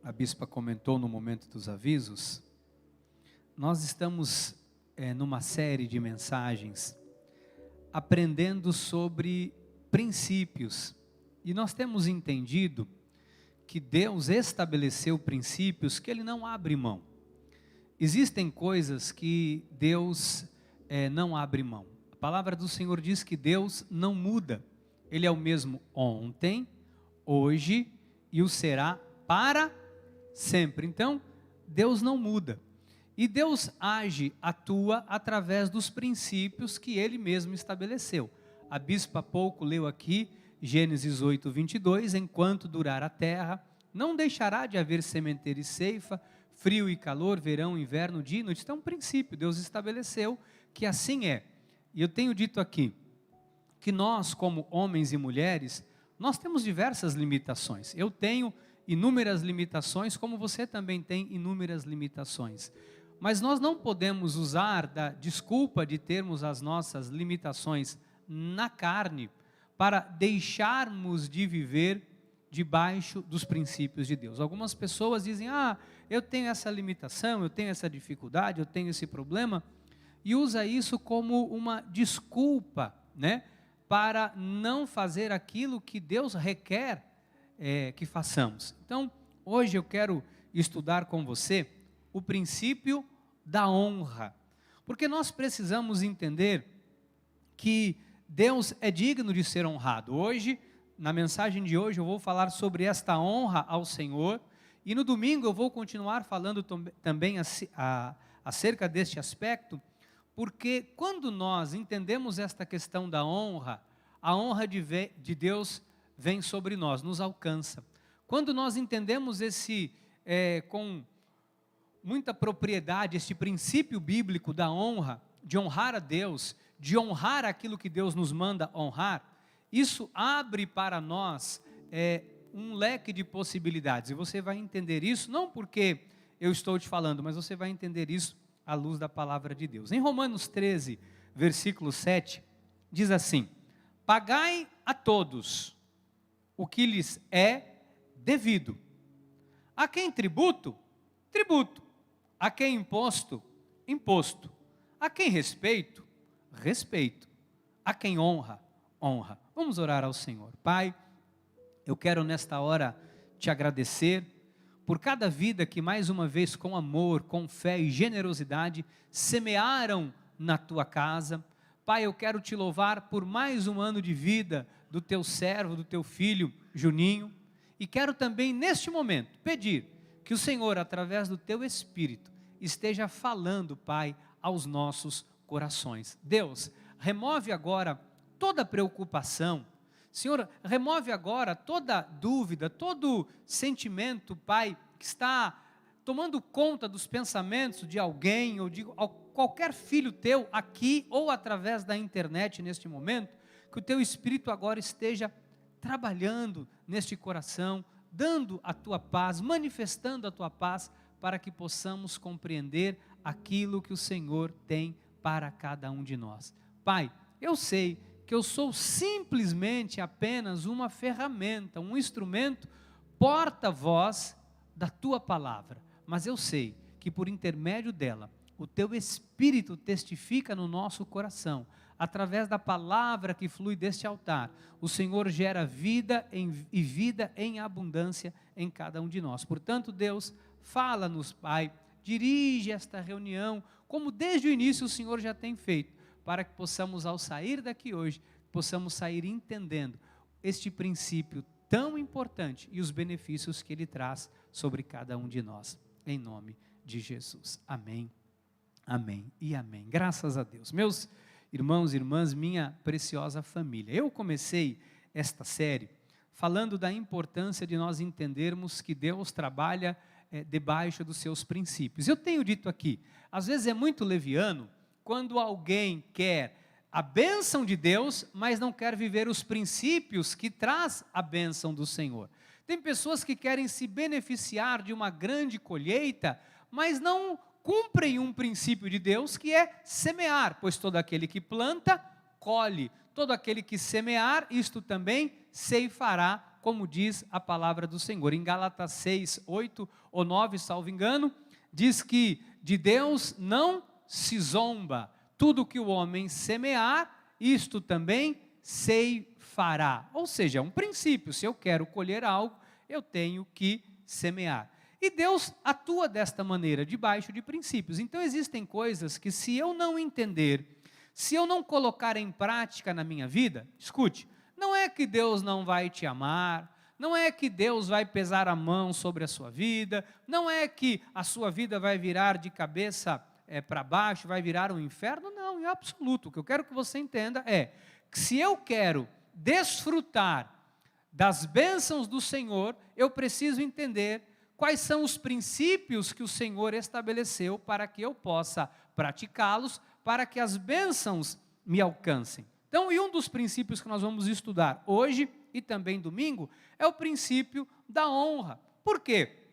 a bispa comentou no momento dos avisos, nós estamos numa série de mensagens aprendendo sobre princípios. E nós temos entendido que Deus estabeleceu princípios que Ele não abre mão. Existem coisas que Deus não abre mão. A palavra do Senhor diz que Deus não muda. Ele é o mesmo ontem, hoje e o será para sempre. Então, Deus não muda. E Deus age, atua através dos princípios que Ele mesmo estabeleceu. A bispa há pouco leu aqui, Gênesis 8, 22, enquanto durar a terra, não deixará de haver sementeira e ceifa, frio e calor, verão, inverno, dia e noite. Então é um princípio, Deus estabeleceu que assim é. E eu tenho dito aqui, que nós como homens e mulheres, nós temos diversas limitações. Eu tenho inúmeras limitações, como você também tem inúmeras limitações. Mas nós não podemos usar da desculpa de termos as nossas limitações na carne, para deixarmos de viver debaixo dos princípios de Deus. Algumas pessoas dizem, eu tenho essa limitação, eu tenho essa dificuldade, eu tenho esse problema, e usa isso como uma desculpa, para não fazer aquilo que Deus requer que façamos. Então, hoje eu quero estudar com você o princípio da honra, porque nós precisamos entender que Deus é digno de ser honrado. Hoje, na mensagem de hoje, eu vou falar sobre esta honra ao Senhor, e no domingo eu vou continuar falando também acerca deste aspecto, porque quando nós entendemos esta questão da honra, a honra de Deus vem sobre nós, nos alcança. Quando nós entendemos com muita propriedade, este princípio bíblico da honra, de honrar a Deus, de honrar aquilo que Deus nos manda honrar, isso abre para nós um leque de possibilidades. E você vai entender isso, não porque eu estou te falando, mas você vai entender isso à luz da palavra de Deus. Em Romanos 13, versículo 7, diz assim: pagai a todos o que lhes é devido. A quem tributo? Tributo. A quem imposto? Imposto. A quem respeito? Respeito. A quem honra? Honra. Vamos orar ao Senhor. Pai, eu quero nesta hora te agradecer por cada vida que mais uma vez com amor, com fé e generosidade semearam na tua casa. Pai, eu quero te louvar por mais um ano de vida do teu servo, do teu filho Juninho, e quero também neste momento pedir que o Senhor, através do teu Espírito, esteja falando, Pai, aos nossos corações. Deus, remove agora toda preocupação. Senhor, remove agora toda dúvida, todo sentimento, Pai, que está tomando conta dos pensamentos de alguém ou de qualquer filho teu aqui ou através da internet neste momento, que o teu Espírito agora esteja trabalhando neste coração, dando a tua paz, manifestando a tua paz, para que possamos compreender aquilo que o Senhor tem para cada um de nós. Pai, eu sei que eu sou simplesmente apenas uma ferramenta, um instrumento, porta-voz da tua palavra, mas eu sei que por intermédio dela, o teu Espírito testifica no nosso coração, através da palavra que flui deste altar, o Senhor gera vida e vida em abundância em cada um de nós. Portanto, Deus, fala-nos, Pai, dirige esta reunião, como desde o início o Senhor já tem feito, para que possamos, ao sair daqui hoje, possamos sair entendendo este princípio tão importante e os benefícios que ele traz sobre cada um de nós, em nome de Jesus. Amém, amém e amém. Graças a Deus. Meus irmãos e irmãs, minha preciosa família, eu comecei esta série falando da importância de nós entendermos que Deus trabalha debaixo dos seus princípios. Eu tenho dito aqui, às vezes é muito leviano quando alguém quer a bênção de Deus, mas não quer viver os princípios que traz a bênção do Senhor. Tem pessoas que querem se beneficiar de uma grande colheita, mas não cumprem um princípio de Deus, que é semear, pois todo aquele que planta, colhe. Todo aquele que semear, isto também ceifará como diz a palavra do Senhor. Em Gálatas 6, 8 ou 9, salvo engano, diz que de Deus não se zomba. Tudo que o homem semear, isto também ceifará. Ou seja, é um princípio. Se eu quero colher algo, eu tenho que semear. E Deus atua desta maneira, debaixo de princípios. Então existem coisas que, se eu não entender, se eu não colocar em prática na minha vida, escute, não é que Deus não vai te amar, não é que Deus vai pesar a mão sobre a sua vida, não é que a sua vida vai virar de cabeça para baixo, vai virar um inferno, não, em absoluto. O que eu quero que você entenda é que, se eu quero desfrutar das bênçãos do Senhor, eu preciso entender quais são os princípios que o Senhor estabeleceu para que eu possa praticá-los, para que as bênçãos me alcancem. Então, e um dos princípios que nós vamos estudar hoje e também domingo é o princípio da honra. Por quê?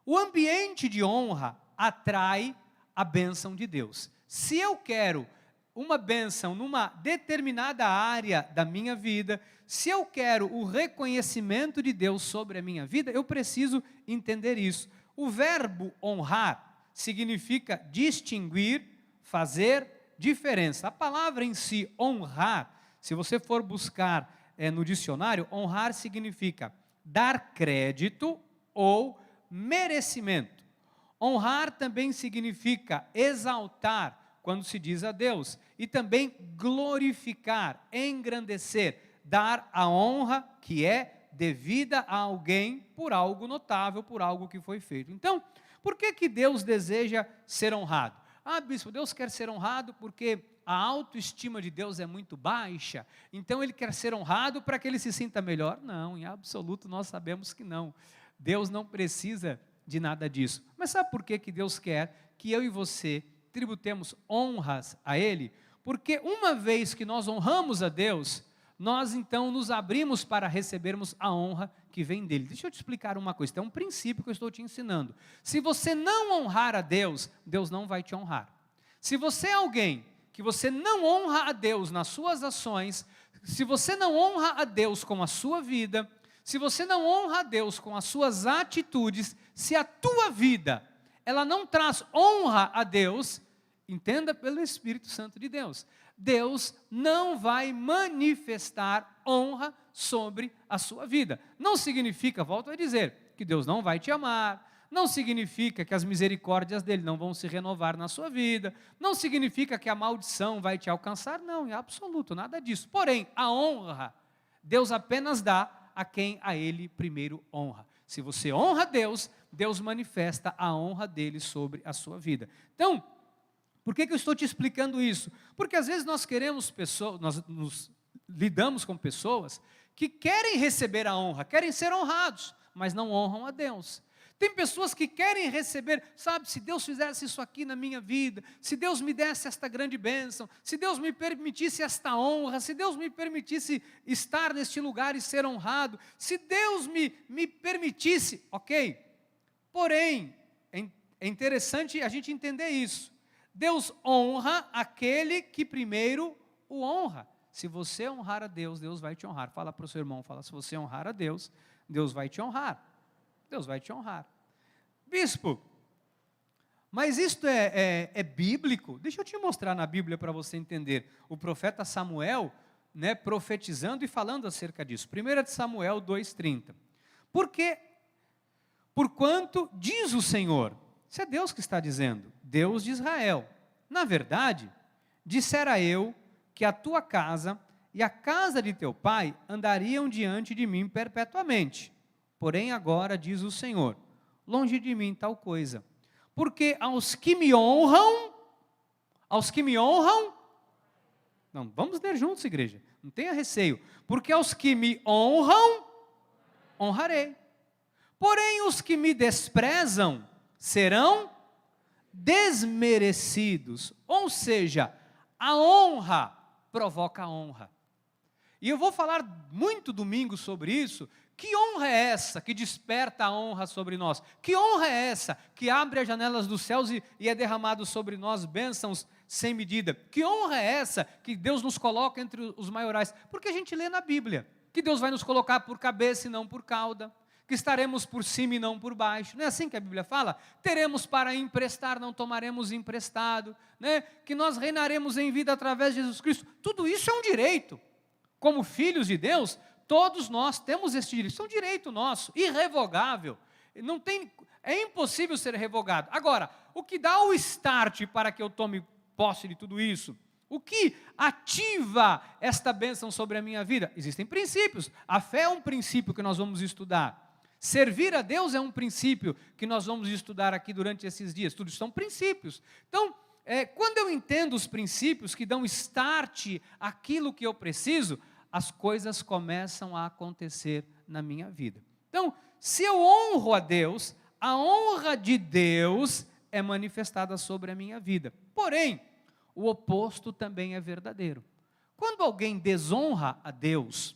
O ambiente de honra atrai a bênção de Deus. Se eu quero uma bênção numa determinada área da minha vida, se eu quero o reconhecimento de Deus sobre a minha vida, eu preciso entender isso. O verbo honrar significa distinguir, fazer diferença. A palavra em si, honrar, se você for buscar no dicionário, honrar significa dar crédito ou merecimento. Honrar também significa exaltar, quando se diz a Deus, e também glorificar, engrandecer, dar a honra que é devida a alguém por algo notável, por algo que foi feito. Então, por que Deus deseja ser honrado? Ah, bispo, Deus quer ser honrado porque a autoestima de Deus é muito baixa, então Ele quer ser honrado para que Ele se sinta melhor? Não, em absoluto nós sabemos que não. Deus não precisa de nada disso. Mas sabe por que Deus quer que eu e você tributemos honras a Ele? Porque uma vez que nós honramos a Deus, nós então nos abrimos para recebermos a honra que vem dEle. Deixa eu te explicar uma coisa, é um princípio que eu estou te ensinando. Se você não honrar a Deus, Deus não vai te honrar. Se você é alguém que você não honra a Deus nas suas ações, se você não honra a Deus com a sua vida, se você não honra a Deus com as suas atitudes, se a tua vida, ela não traz honra a Deus, entenda pelo Espírito Santo de Deus, Deus não vai manifestar honra sobre a sua vida. Não significa, volto a dizer, que Deus não vai te amar, não significa que as misericórdias dele não vão se renovar na sua vida, não significa que a maldição vai te alcançar, não, em absoluto, nada disso. Porém, a honra, Deus apenas dá a quem a Ele primeiro honra. Se você honra a Deus, Deus manifesta a honra dele sobre a sua vida. Então, por que eu estou te explicando isso? Porque às vezes nós queremos pessoas, nós lidamos com pessoas que querem receber a honra, querem ser honrados, mas não honram a Deus. Tem pessoas que querem receber, sabe, se Deus fizesse isso aqui na minha vida, se Deus me desse esta grande bênção, se Deus me permitisse esta honra, se Deus me permitisse estar neste lugar e ser honrado, se Deus me permitisse, ok? Porém, é interessante a gente entender isso. Deus honra aquele que primeiro o honra. Se você honrar a Deus, Deus vai te honrar. Fala para o seu irmão, fala, se você honrar a Deus, Deus vai te honrar. Deus vai te honrar. Bispo, mas isto é bíblico? Deixa eu te mostrar na Bíblia para você entender. O profeta Samuel, profetizando e falando acerca disso. 1 Samuel 2,30. Porquanto diz o Senhor, isso é Deus que está dizendo, Deus de Israel, na verdade, dissera eu que a tua casa e a casa de teu pai andariam diante de mim perpetuamente. Porém agora diz o Senhor, longe de mim tal coisa, porque aos que me honram, não, vamos ler juntos, igreja, não tenha receio, porque aos que me honram, honrarei, porém os que me desprezam, serão desmerecidos, ou seja, a honra provoca a honra, e eu vou falar muito domingo sobre isso. Que honra é essa que desperta a honra sobre nós? Que honra é essa que abre as janelas dos céus e é derramado sobre nós bênçãos sem medida? Que honra é essa que Deus nos coloca entre os maiorais? Porque a gente lê na Bíblia que Deus vai nos colocar por cabeça e não por cauda, que estaremos por cima e não por baixo. Não é assim que a Bíblia fala? Teremos para emprestar, não tomaremos emprestado, né? Que nós reinaremos em vida através de Jesus Cristo. Tudo isso é um direito. Como filhos de Deus, todos nós temos esse direito. Isso é um direito nosso, irrevogável. Não tem, é impossível ser revogado. Agora, o que dá o start para que eu tome posse de tudo isso? O que ativa esta bênção sobre a minha vida? Existem princípios. A fé é um princípio que nós vamos estudar. Servir a Deus é um princípio que nós vamos estudar aqui durante esses dias. Tudo isso são princípios. Então, quando eu entendo os princípios que dão start àquilo que eu preciso, as coisas começam a acontecer na minha vida. Então, se eu honro a Deus, a honra de Deus é manifestada sobre a minha vida. Porém, o oposto também é verdadeiro. Quando alguém desonra a Deus,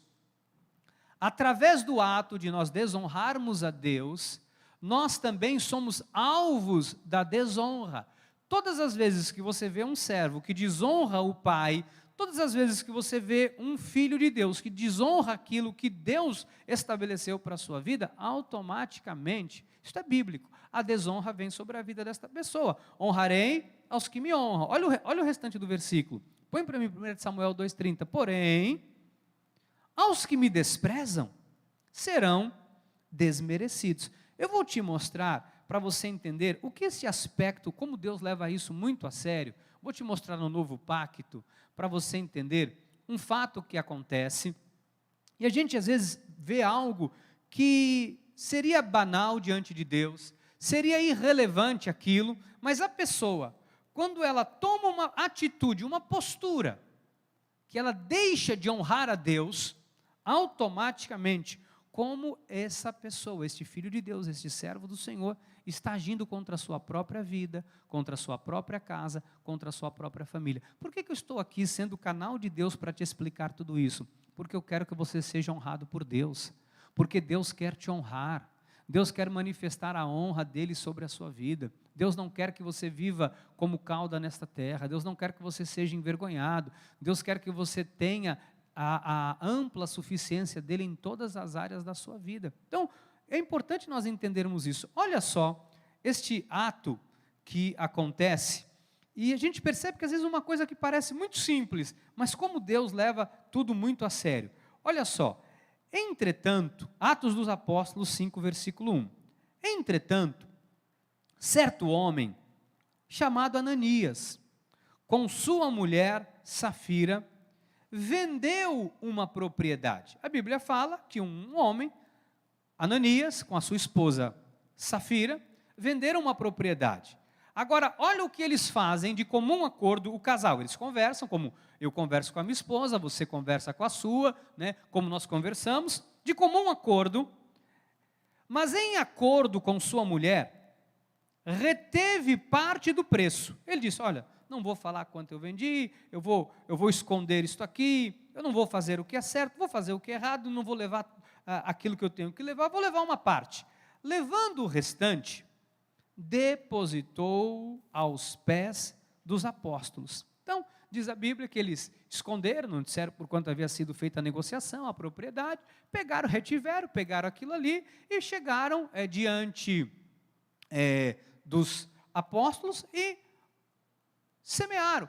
através do ato de nós desonrarmos a Deus, nós também somos alvos da desonra. Todas as vezes que você vê um servo que desonra o pai, todas as vezes que você vê um filho de Deus que desonra aquilo que Deus estabeleceu para a sua vida, automaticamente, isso é bíblico, a desonra vem sobre a vida desta pessoa. Honrarei aos que me honram. Olha o restante do versículo. Põe para mim 1 Samuel 2,30. Porém, aos que me desprezam, serão desmerecidos. Eu vou te mostrar, para você entender, o que esse aspecto, como Deus leva isso muito a sério. Vou te mostrar no novo pacto, para você entender um fato que acontece. E a gente às vezes vê algo que seria banal diante de Deus, seria irrelevante aquilo, mas a pessoa, quando ela toma uma atitude, uma postura, que ela deixa de honrar a Deus, automaticamente, como essa pessoa, este filho de Deus, este servo do Senhor, está agindo contra a sua própria vida, contra a sua própria casa, contra a sua própria família. Por que eu estou aqui sendo canal de Deus para te explicar tudo isso? Porque eu quero que você seja honrado por Deus, porque Deus quer te honrar, Deus quer manifestar a honra dele sobre a sua vida. Deus não quer que você viva como cauda nesta terra, Deus não quer que você seja envergonhado, Deus quer que você tenha a ampla suficiência dele em todas as áreas da sua vida. Então, é importante nós entendermos isso. Olha só, este ato que acontece, e a gente percebe que às vezes uma coisa que parece muito simples, mas como Deus leva tudo muito a sério. Olha só, entretanto, Atos dos Apóstolos 5, versículo 1. Entretanto, certo homem, chamado Ananias, com sua mulher Safira, vendeu uma propriedade. A Bíblia fala que um homem, Ananias, com a sua esposa Safira, venderam uma propriedade. Agora, olha o que eles fazem de comum acordo, o casal. Eles conversam, como eu converso com a minha esposa, você conversa com a sua, né, como nós conversamos, de comum acordo, mas em acordo com sua mulher, reteve parte do preço. Ele disse, olha, não vou falar quanto eu vendi, eu vou esconder isto aqui, eu não vou fazer o que é certo, vou fazer o que é errado, não vou levar aquilo que eu tenho que levar, vou levar uma parte. Levando o restante, depositou aos pés dos apóstolos. Então, diz a Bíblia que eles esconderam, não disseram por quanto havia sido feita a negociação, a propriedade, pegaram, retiveram, pegaram aquilo ali e chegaram diante dos apóstolos e semearam.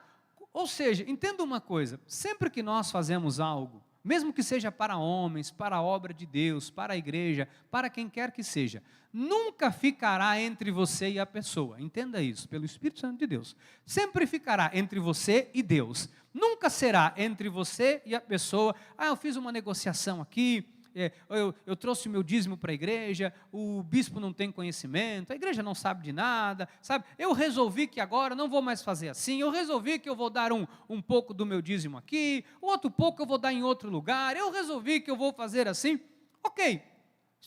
Ou seja, entenda uma coisa, sempre que nós fazemos algo, mesmo que seja para homens, para a obra de Deus, para a igreja, para quem quer que seja, nunca ficará entre você e a pessoa. Entenda isso, pelo Espírito Santo de Deus. Sempre ficará entre você e Deus. Nunca será entre você e a pessoa, eu fiz uma negociação aqui, eu trouxe o meu dízimo para a igreja, o bispo não tem conhecimento, a igreja não sabe de nada, sabe? Eu resolvi que agora não vou mais fazer assim, eu resolvi que eu vou dar um pouco do meu dízimo aqui, o outro pouco eu vou dar em outro lugar, eu resolvi que eu vou fazer assim. Ok,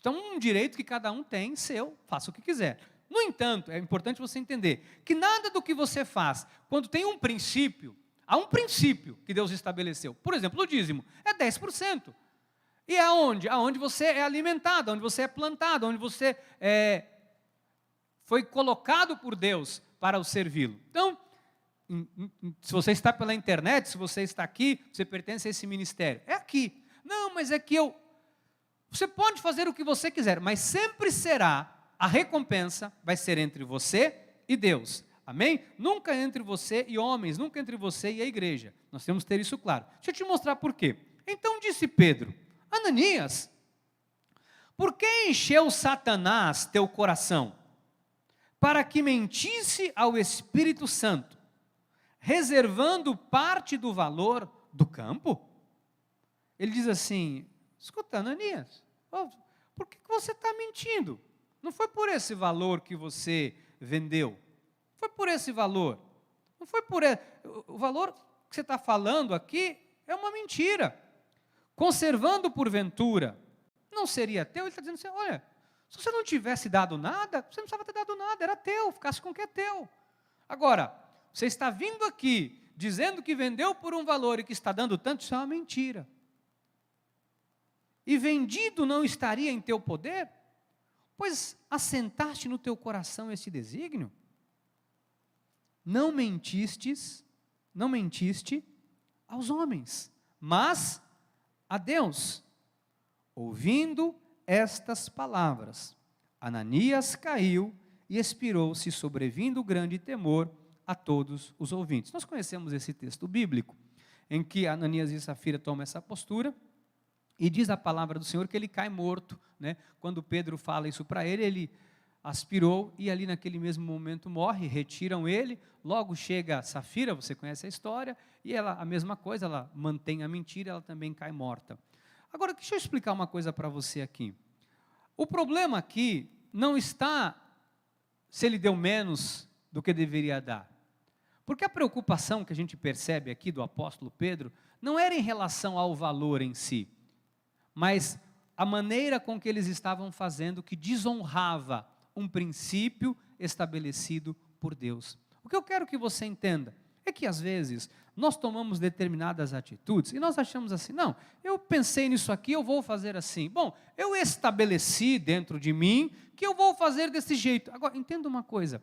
então um direito que cada um tem seu, faça o que quiser. No entanto, é importante você entender que nada do que você faz, quando tem um princípio, há um princípio que Deus estabeleceu. Por exemplo, o dízimo é 10%. E aonde? Aonde você é alimentado, onde você é plantado, onde você foi colocado por Deus para o servi-lo. Então, se você está pela internet, se você está aqui, você pertence a esse ministério. É aqui. Não, mas é que você pode fazer o que você quiser, mas sempre será, a recompensa vai ser entre você e Deus. Amém? Nunca entre você e homens, nunca entre você e a igreja. Nós temos que ter isso claro. Deixa eu te mostrar por quê. Então disse Pedro: Ananias, por que encheu Satanás teu coração? Para que mentisse ao Espírito Santo, reservando parte do valor do campo? Ele diz assim: escuta, Ananias, por que você está mentindo? Não foi por esse valor que você vendeu. Foi por esse valor. Não foi por o valor que você está falando aqui é uma mentira. Conservando porventura, não seria teu? Ele está dizendo assim: olha, se você não tivesse dado nada, você não precisava ter dado nada, era teu, ficasse com o que é teu. Agora, você está vindo aqui dizendo que vendeu por um valor e que está dando tanto, isso é uma mentira. E vendido não estaria em teu poder? Pois assentaste no teu coração este desígnio? Não mentiste aos homens, mas a Deus. Ouvindo estas palavras, Ananias caiu e expirou-se, sobrevindo grande temor a todos os ouvintes. Nós conhecemos esse texto bíblico, em que Ananias e Safira tomam essa postura, e diz a palavra do Senhor que ele cai morto, né? Quando Pedro fala isso para ele, ele aspirou e ali naquele mesmo momento morre, retiram ele, logo chega Safira, você conhece a história, e ela, a mesma coisa, ela mantém a mentira, ela também cai morta. Agora, deixa eu explicar uma coisa para você aqui. O problema aqui não está se ele deu menos do que deveria dar. Porque a preocupação que a gente percebe aqui do apóstolo Pedro não era em relação ao valor em si, mas a maneira com que eles estavam fazendo, que desonrava um princípio estabelecido por Deus. O que eu quero que você entenda é que às vezes nós tomamos determinadas atitudes e nós achamos assim: não, eu pensei nisso aqui, eu vou fazer assim. Bom, eu estabeleci dentro de mim que eu vou fazer desse jeito. Agora, entenda uma coisa: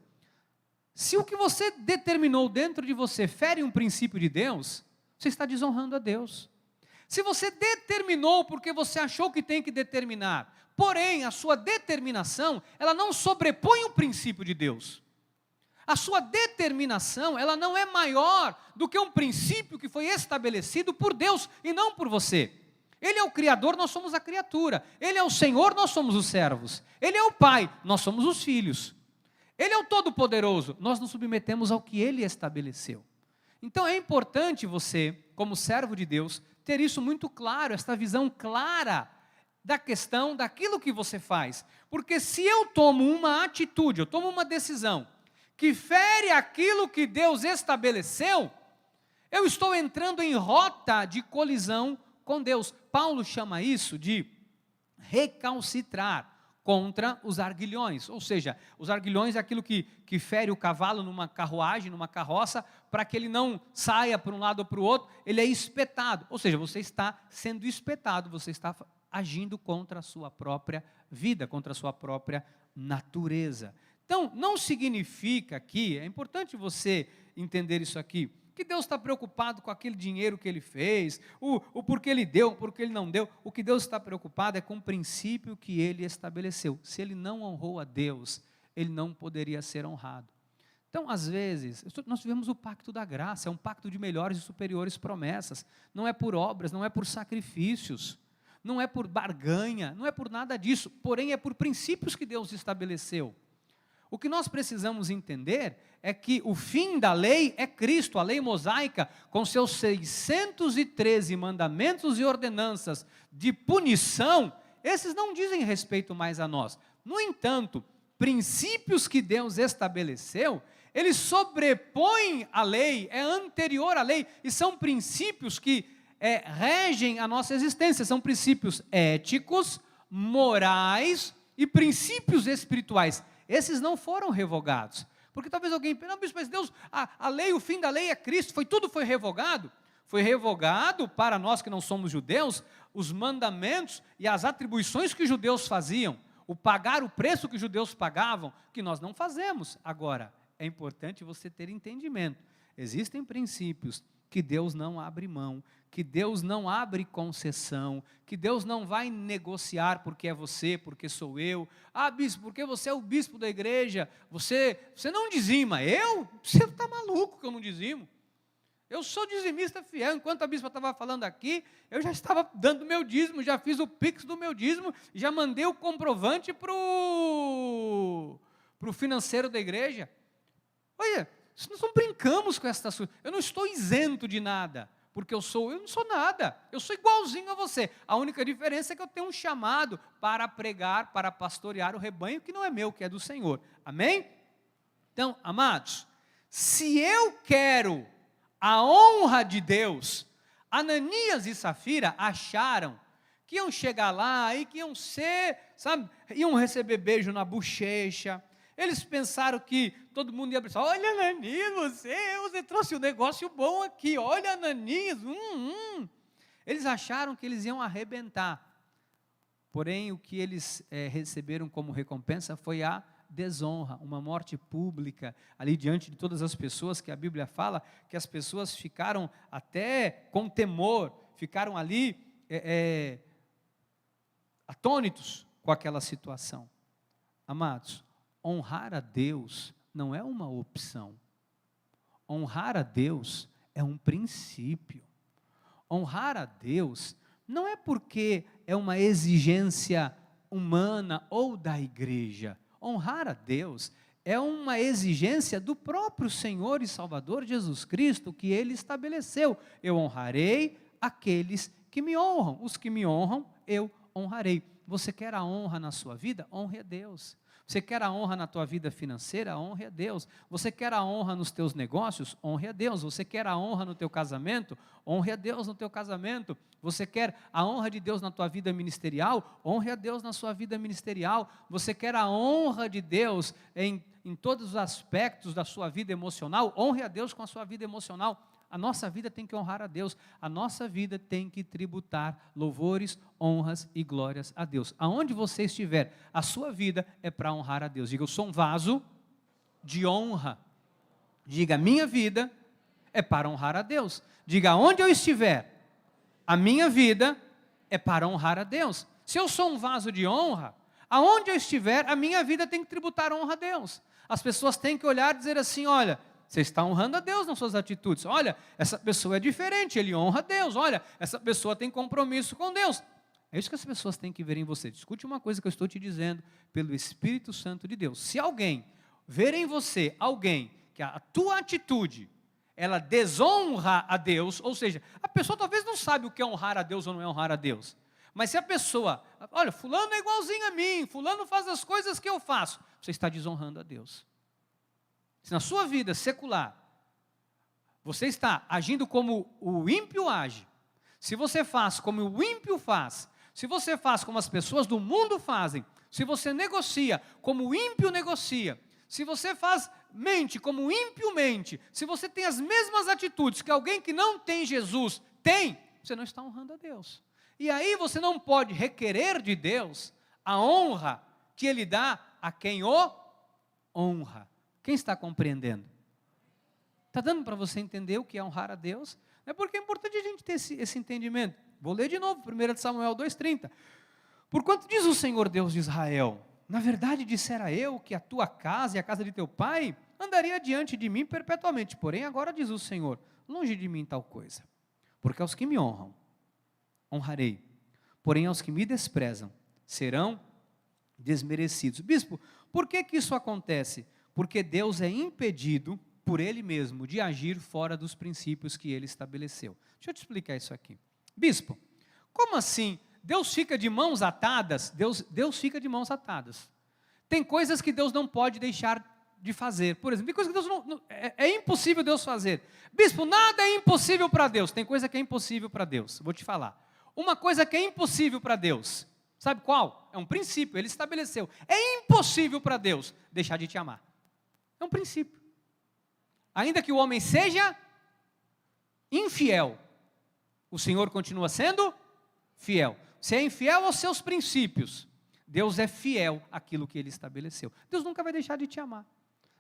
se o que você determinou dentro de você fere um princípio de Deus, você está desonrando a Deus. Se você determinou porque você achou que tem que determinar, porém a sua determinação, ela não sobrepõe o princípio de Deus. A sua determinação, ela não é maior do que um princípio que foi estabelecido por Deus e não por você. Ele é o Criador, nós somos a criatura. Ele é o Senhor, nós somos os servos. Ele é o Pai, nós somos os filhos. Ele é o Todo-Poderoso, nós nos submetemos ao que Ele estabeleceu. Então é importante você, como servo de Deus, ter isso muito claro, esta visão clara da questão, daquilo que você faz. Porque se eu tomo uma atitude, eu tomo uma decisão, que fere aquilo que Deus estabeleceu, eu estou entrando em rota de colisão com Deus. Paulo chama isso de recalcitrar contra os arguilhões, ou seja, os arguilhões é aquilo que fere o cavalo numa carruagem, numa carroça, para que ele não saia para um lado ou para o outro, ele é espetado, ou seja, você está sendo espetado, você está agindo contra a sua própria vida, contra a sua própria natureza. Então, não significa aqui, é importante você entender isso aqui, que Deus está preocupado com aquele dinheiro que Ele fez, o porquê Ele deu, o porquê Ele não deu. O que Deus está preocupado é com o princípio que Ele estabeleceu. Se Ele não honrou a Deus, Ele não poderia ser honrado. Então, às vezes, nós vivemos o pacto da graça, é um pacto de melhores e superiores promessas. Não é por obras, não é por sacrifícios, não é por barganha, não é por nada disso, porém é por princípios que Deus estabeleceu. O que nós precisamos entender é que o fim da lei é Cristo, a lei mosaica, com seus 613 mandamentos e ordenanças de punição, esses não dizem respeito mais a nós. No entanto, princípios que Deus estabeleceu, eles sobrepõem a lei, é anterior à lei, e são princípios que regem a nossa existência, são princípios éticos, morais e princípios espirituais. Esses não foram revogados, porque talvez alguém pense: não, bispo, mas Deus, a lei, o fim da lei é Cristo, tudo foi revogado. Foi revogado para nós que não somos judeus, os mandamentos e as atribuições que os judeus faziam, pagar o preço que os judeus pagavam, que nós não fazemos. Agora, é importante você ter entendimento, existem princípios que Deus não abre mão, que Deus não abre concessão, que Deus não vai negociar porque é você, porque sou eu. Ah, bispo, porque você é o bispo da igreja, você não dizima. Eu? Você está maluco que eu não dizimo? Eu sou dizimista fiel. Enquanto a bispa estava falando aqui, eu já estava dando meu dízimo, já fiz o pix do meu dízimo, já mandei o comprovante para o financeiro da igreja. Olha, nós não brincamos com essa coisa. Eu não estou isento de nada, porque eu não sou nada. Eu sou igualzinho a você. A única diferença é que eu tenho um chamado para pregar, para pastorear o rebanho, que não é meu, que é do Senhor. Amém? Então, amados, se eu quero a honra de Deus, Ananias e Safira acharam que iam chegar lá e que iam ser, sabe, iam receber beijo na bochecha. Eles pensaram que todo mundo ia pensar: olha, Ananias, você trouxe um negócio bom aqui, olha, Ananias. Eles acharam que eles iam arrebentar. Porém, o que eles receberam como recompensa foi a desonra, uma morte pública, ali diante de todas as pessoas, que a Bíblia fala que as pessoas ficaram até com temor, ficaram ali atônitos com aquela situação. Amados, honrar a Deus não é uma opção. Honrar a Deus é um princípio. Honrar a Deus não é porque é uma exigência humana ou da igreja. Honrar a Deus é uma exigência do próprio Senhor e Salvador Jesus Cristo, que Ele estabeleceu. Eu honrarei aqueles que me honram. Os que me honram, eu honrarei. Você quer a honra na sua vida? Honre a Deus. Você quer a honra na tua vida financeira? Honre a Deus. Você quer a honra nos teus negócios? Honre a Deus. Você quer a honra no teu casamento? Honre a Deus no teu casamento. Você quer a honra de Deus na tua vida ministerial? Honre a Deus na sua vida ministerial. Você quer a honra de Deus em todos os aspectos da sua vida emocional? Honre a Deus com a sua vida emocional. A nossa vida tem que honrar a Deus, a nossa vida tem que tributar louvores, honras e glórias a Deus. Aonde você estiver, a sua vida é para honrar a Deus. Diga: eu sou um vaso de honra. Diga: minha vida é para honrar a Deus. Diga: onde eu estiver, a minha vida é para honrar a Deus. Se eu sou um vaso de honra, aonde eu estiver, a minha vida tem que tributar honra a Deus. As pessoas têm que olhar e dizer assim: olha, você está honrando a Deus nas suas atitudes. Olha, essa pessoa é diferente, ele honra a Deus. Olha, essa pessoa tem compromisso com Deus. É isso que as pessoas têm que ver em você. Escute uma coisa que eu estou te dizendo pelo Espírito Santo de Deus. Se alguém ver em você alguém que a tua atitude, ela desonra a Deus, ou seja, a pessoa talvez não sabe o que é honrar a Deus ou não é honrar a Deus. Mas se a pessoa, olha, fulano é igualzinho a mim, fulano faz as coisas que eu faço, você está desonrando a Deus. Se na sua vida secular, você está agindo como o ímpio age, se você faz como o ímpio faz, se você faz como as pessoas do mundo fazem, se você negocia como o ímpio negocia, se você mente como o ímpio mente, se você tem as mesmas atitudes que alguém que não tem Jesus tem, você não está honrando a Deus. E aí você não pode requerer de Deus a honra que Ele dá a quem o honra. Quem está compreendendo? Está dando para você entender o que é honrar a Deus? É porque é importante a gente ter esse entendimento. Vou ler de novo, 1 Samuel 2,30. Porquanto diz o Senhor Deus de Israel: na verdade dissera eu que a tua casa e a casa de teu pai andaria diante de mim perpetuamente. Porém agora diz o Senhor: longe de mim tal coisa. Porque aos que me honram, honrarei. Porém aos que me desprezam, serão desmerecidos. Bispo, por que isso acontece? Porque Deus é impedido por Ele mesmo de agir fora dos princípios que Ele estabeleceu. Deixa eu te explicar isso aqui. Bispo, como assim? Deus fica de mãos atadas? Deus fica de mãos atadas. Tem coisas que Deus não pode deixar de fazer. Por exemplo, tem coisas que Deus é impossível Deus fazer. Bispo, nada é impossível para Deus. Tem coisa que é impossível para Deus. Vou te falar. Uma coisa que é impossível para Deus. Sabe qual? É um princípio, Ele estabeleceu. É impossível para Deus deixar de te amar. É um princípio. Ainda que o homem seja infiel, o Senhor continua sendo fiel. Se é infiel aos seus princípios, Deus é fiel àquilo que Ele estabeleceu. Deus nunca vai deixar de te amar.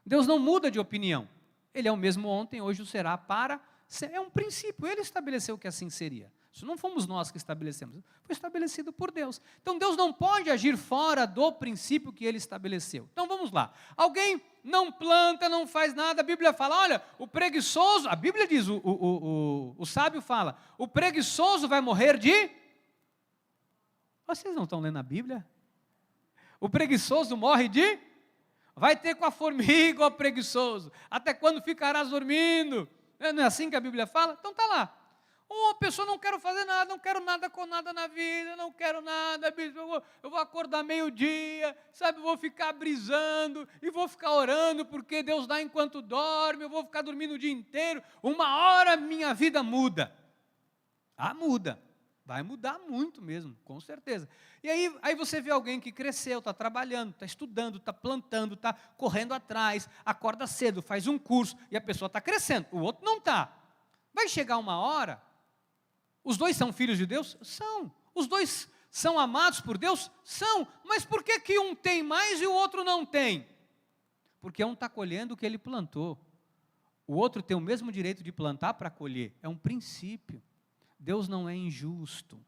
Deus não muda de opinião. Ele é o mesmo ontem, hoje o será para É um princípio, ele estabeleceu que assim seria. Isso não fomos nós que estabelecemos, foi estabelecido por Deus. Então Deus não pode agir fora do princípio que ele estabeleceu. Então vamos lá. Alguém não planta, não faz nada, a Bíblia fala, olha, o preguiçoso, a Bíblia diz, o sábio fala, o preguiçoso vai morrer de... Vocês não estão lendo a Bíblia? O preguiçoso morre de... Vai ter com a formiga, ó preguiçoso. Até quando ficarás dormindo? Não é assim que a Bíblia fala? Então está lá. Uma pessoa, não quero fazer nada, não quero nada com nada na vida, não quero nada, bispo, eu vou acordar meio-dia, sabe, vou ficar brisando, e vou ficar orando, porque Deus dá enquanto dorme, eu vou ficar dormindo o dia inteiro, uma hora minha vida muda. Ah, muda. Vai mudar muito mesmo, com certeza. E aí você vê alguém que cresceu, está trabalhando, está estudando, está plantando, está correndo atrás, acorda cedo, faz um curso, e a pessoa está crescendo, o outro não está. Vai chegar uma hora, os dois são filhos de Deus? São. Os dois são amados por Deus? São. Mas por que que um tem mais e o outro não tem? Porque um está colhendo o que ele plantou. O outro tem o mesmo direito de plantar para colher. É um princípio. Deus não é injusto.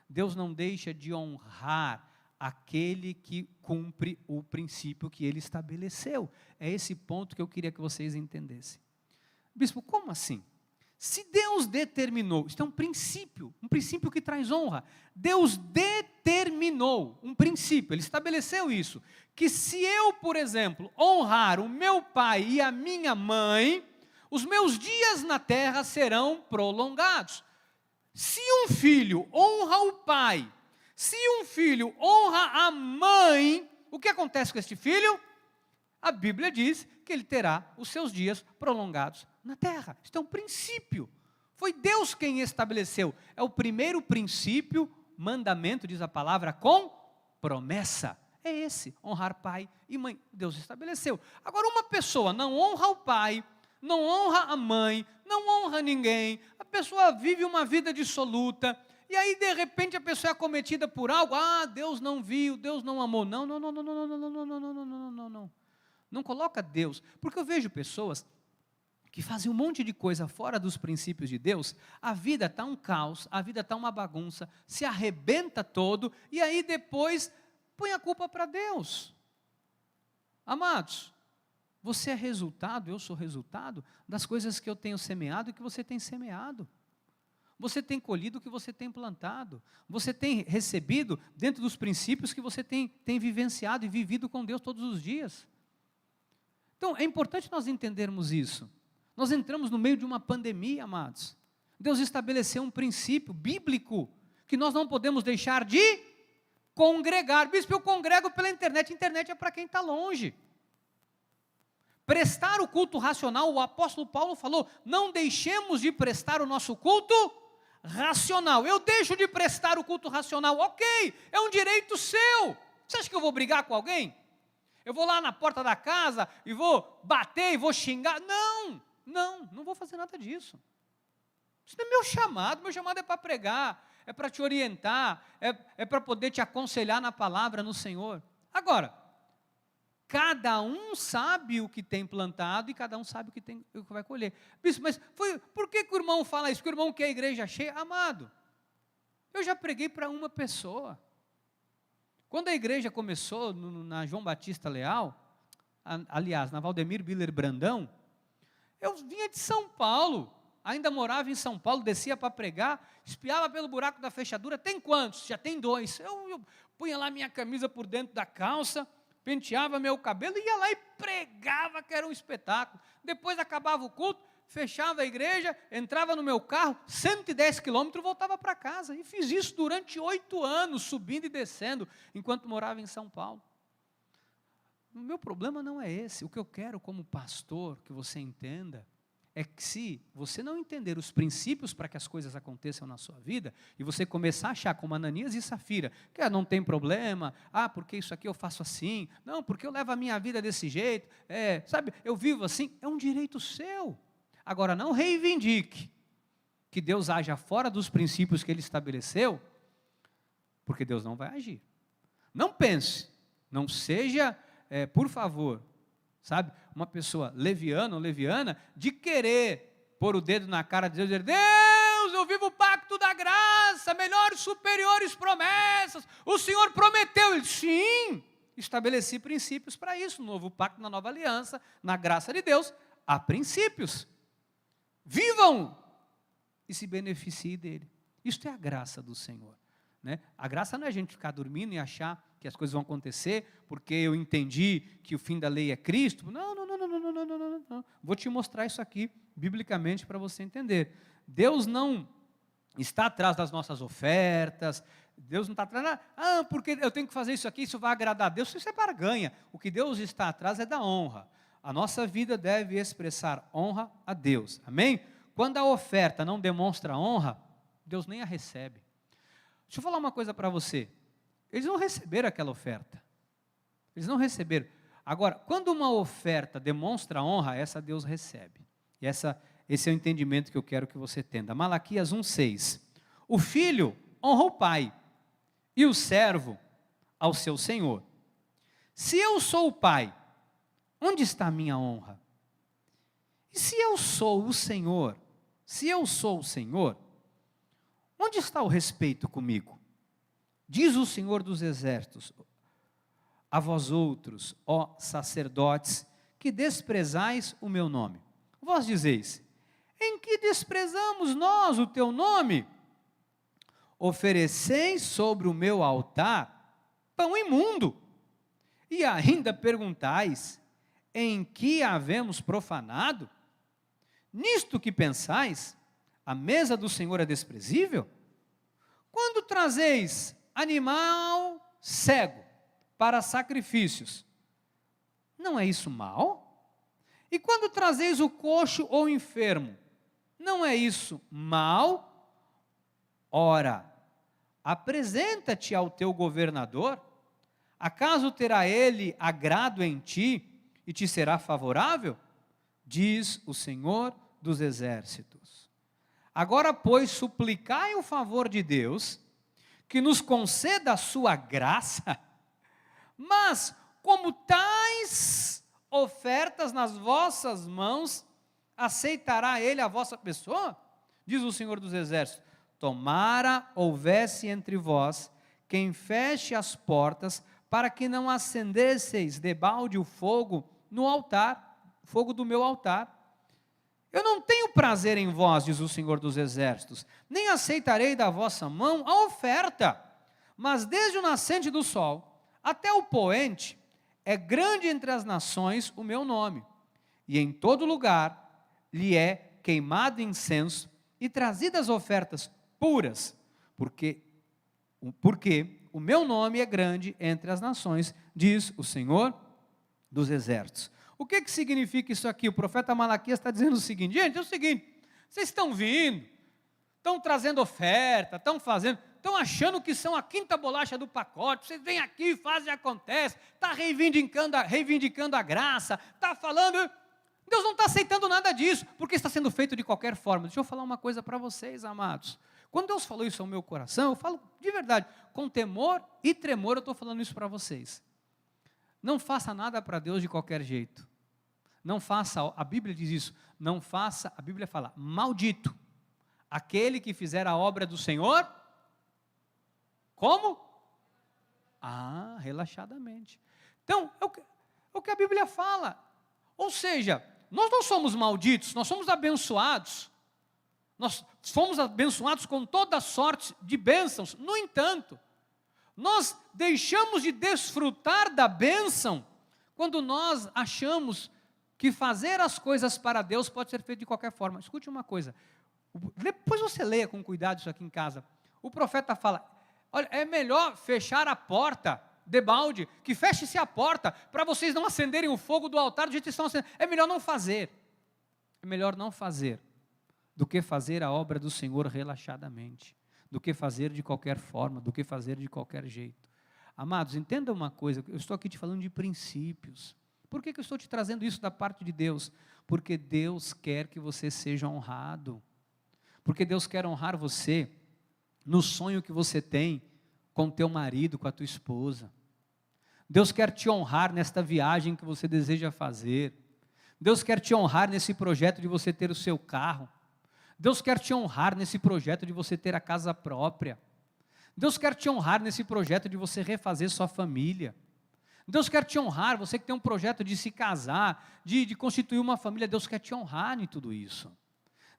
Deus não deixa de honrar aquele que cumpre o princípio que ele estabeleceu. É esse ponto que eu queria que vocês entendessem. Bispo, como assim? Se Deus determinou, isto é um princípio que traz honra. Deus determinou um princípio, Ele estabeleceu isso, que se eu, por exemplo, honrar o meu pai e a minha mãe, os meus dias na terra serão prolongados. Se um filho honra o pai, se um filho honra a mãe, o que acontece com este filho? A Bíblia diz que ele terá os seus dias prolongados na terra. Isto é um princípio. Foi Deus quem estabeleceu. É o primeiro princípio, mandamento, diz a palavra, com promessa. É esse, honrar pai e mãe. Deus estabeleceu. Agora, uma pessoa não honra o pai, não honra a mãe, não honra ninguém, a pessoa vive uma vida dissoluta, e aí de repente a pessoa é acometida por algo, Deus não viu, Deus não amou. Não. Não coloca Deus, porque eu vejo pessoas que fazem um monte de coisa fora dos princípios de Deus, a vida está um caos, a vida está uma bagunça, se arrebenta todo, e aí depois põe a culpa para Deus. Amados, você é resultado, eu sou resultado das coisas que eu tenho semeado e que você tem semeado. Você tem colhido o que você tem plantado. Você tem recebido dentro dos princípios que você tem vivenciado e vivido com Deus todos os dias. Então, é importante nós entendermos isso. Nós entramos no meio de uma pandemia, amados. Deus estabeleceu um princípio bíblico que nós não podemos deixar de congregar. Bispo, eu congrego pela internet. Internet é para quem está longe. Prestar o culto racional, o apóstolo Paulo falou, não deixemos de prestar o nosso culto racional. Eu deixo de prestar o culto racional, ok, é um direito seu. Você acha que eu vou brigar com alguém? Eu vou lá na porta da casa e vou bater e vou xingar? Não vou fazer nada disso. Isso não é meu chamado é para pregar, é para te orientar, é para poder te aconselhar na palavra, no Senhor. Agora, cada um sabe o que tem plantado e cada um sabe o que vai colher. Bispo, mas por que o irmão fala isso? Porque o irmão quer a igreja cheia? Amado, eu já preguei para uma pessoa. Quando a igreja começou na João Batista Leal, aliás, na Valdemir Biller Brandão, eu vinha de São Paulo, ainda morava em São Paulo, descia para pregar, espiava pelo buraco da fechadura, tem quantos? Já tem 2. Eu punha lá minha camisa por dentro da calça, penteava meu cabelo, ia lá e pregava, que era um espetáculo. Depois acabava o culto, fechava a igreja, entrava no meu carro, 110 quilômetros, voltava para casa. E fiz isso durante 8 anos, subindo e descendo, enquanto morava em São Paulo. O meu problema não é esse. O que eu quero como pastor, que você entenda, é que se você não entender os princípios para que as coisas aconteçam na sua vida, e você começar a achar como Ananias e Safira, que não tem problema, porque isso aqui eu faço assim, não, porque eu levo a minha vida desse jeito, sabe, eu vivo assim, é um direito seu. Agora, não reivindique que Deus haja fora dos princípios que Ele estabeleceu, porque Deus não vai agir. Não pense, não seja, por favor, sabe, uma pessoa leviana ou leviana, de querer pôr o dedo na cara de Deus e dizer: Deus, eu vivo o pacto da graça, melhores, superiores promessas, o Senhor prometeu. Ele: sim, estabeleci princípios para isso, no novo pacto, na nova aliança, na graça de Deus, há princípios. Vivam e se beneficiem dele. Isto é a graça do Senhor, né? A graça não é a gente ficar dormindo e achar que as coisas vão acontecer porque eu entendi que o fim da lei é Cristo. Não. Vou te mostrar isso aqui biblicamente para você entender. Deus não está atrás das nossas ofertas. Deus não está atrás, porque eu tenho que fazer isso aqui, isso vai agradar a Deus. Isso é barganha. O que Deus está atrás é da honra. A nossa vida deve expressar honra a Deus. Amém? Quando a oferta não demonstra honra, Deus nem a recebe. Deixa eu falar uma coisa para você. Eles não receberam aquela oferta. Eles não receberam. Agora, quando uma oferta demonstra honra, essa Deus recebe. E esse é o entendimento que eu quero que você tenha. Malaquias 1,6. O filho honra o pai, e o servo ao seu senhor. Se eu sou o pai, onde está a minha honra? E se eu sou o Senhor, onde está o respeito comigo? Diz o Senhor dos Exércitos: a vós outros, ó sacerdotes, que desprezais o meu nome. Vós dizeis: em que desprezamos nós o teu nome? Ofereceis sobre o meu altar pão imundo, e ainda perguntais: em que havemos profanado? Nisto que pensais, a mesa do Senhor é desprezível? Quando trazeis animal cego para sacrifícios, não é isso mal? E quando trazeis o coxo ou enfermo, não é isso mal? Ora, apresenta-te ao teu governador, acaso terá ele agrado em ti e te será favorável? Diz o Senhor dos Exércitos. Agora, pois, suplicai o favor de Deus, que nos conceda a sua graça, mas como tais ofertas nas vossas mãos, aceitará ele a vossa pessoa? Diz o Senhor dos Exércitos: tomara houvesse entre vós quem feche as portas, para que não acendesseis debalde o fogo no altar, fogo do meu altar. Eu não tenho prazer em vós, diz o Senhor dos Exércitos, nem aceitarei da vossa mão a oferta. Mas desde o nascente do sol até o poente, é grande entre as nações o meu nome, e em todo lugar lhe é queimado incenso e trazidas ofertas puras, porque o meu nome é grande entre as nações, diz o Senhor dos Exércitos. O que significa isso aqui? O profeta Malaquias está dizendo o seguinte: gente, é o seguinte, vocês estão vindo, estão trazendo oferta, estão achando que são a quinta bolacha do pacote, vocês vêm aqui, fazem e acontece, está reivindicando a graça, está falando. Deus não está aceitando nada disso, porque está sendo feito de qualquer forma. Deixa eu falar uma coisa para vocês, amados. Quando Deus falou isso ao meu coração, eu falo de verdade, com temor e tremor eu estou falando isso para vocês. Não faça nada para Deus de qualquer jeito. Não faça, a Bíblia diz isso, não faça, a Bíblia fala, maldito aquele que fizer a obra do Senhor, como? Relaxadamente. Então, é o que a Bíblia fala. Ou seja, nós não somos malditos, nós somos abençoados. Nós fomos abençoados com toda sorte de bênçãos. No entanto, nós deixamos de desfrutar da bênção quando nós achamos que fazer as coisas para Deus pode ser feito de qualquer forma. Escute uma coisa, depois você leia com cuidado isso aqui em casa. O profeta fala: olha, é melhor fechar a porta debalde, que feche-se a porta, para vocês não acenderem o fogo do altar do jeito que estão acendendo. É melhor não fazer. É melhor não fazer do que fazer a obra do Senhor relaxadamente, do que fazer de qualquer forma, do que fazer de qualquer jeito. Amados, entenda uma coisa, eu estou aqui te falando de princípios. Por que eu estou te trazendo isso da parte de Deus? Porque Deus quer que você seja honrado. Porque Deus quer honrar você no sonho que você tem com teu marido, com a tua esposa. Deus quer te honrar nesta viagem que você deseja fazer. Deus quer te honrar nesse projeto de você ter o seu carro. Deus quer te honrar nesse projeto de você ter a casa própria. Deus quer te honrar nesse projeto de você refazer sua família. Deus quer te honrar, você que tem um projeto de se casar, de constituir uma família, Deus quer te honrar em tudo isso.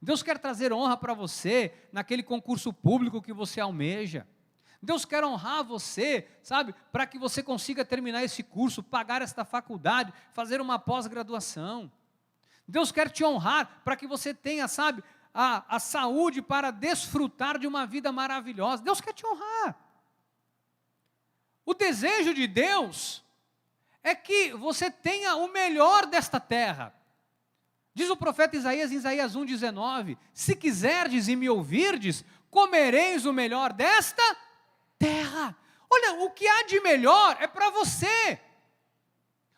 Deus quer trazer honra para você naquele concurso público que você almeja. Deus quer honrar você, sabe, para que você consiga terminar esse curso, pagar esta faculdade, fazer uma pós-graduação. Deus quer te honrar para que você tenha, sabe, a saúde para desfrutar de uma vida maravilhosa. Deus quer te honrar. O desejo de Deus é que você tenha o melhor desta terra. Diz o profeta Isaías em Isaías 1,19: se quiserdes e me ouvirdes, comereis o melhor desta terra. Olha, o que há de melhor é para você.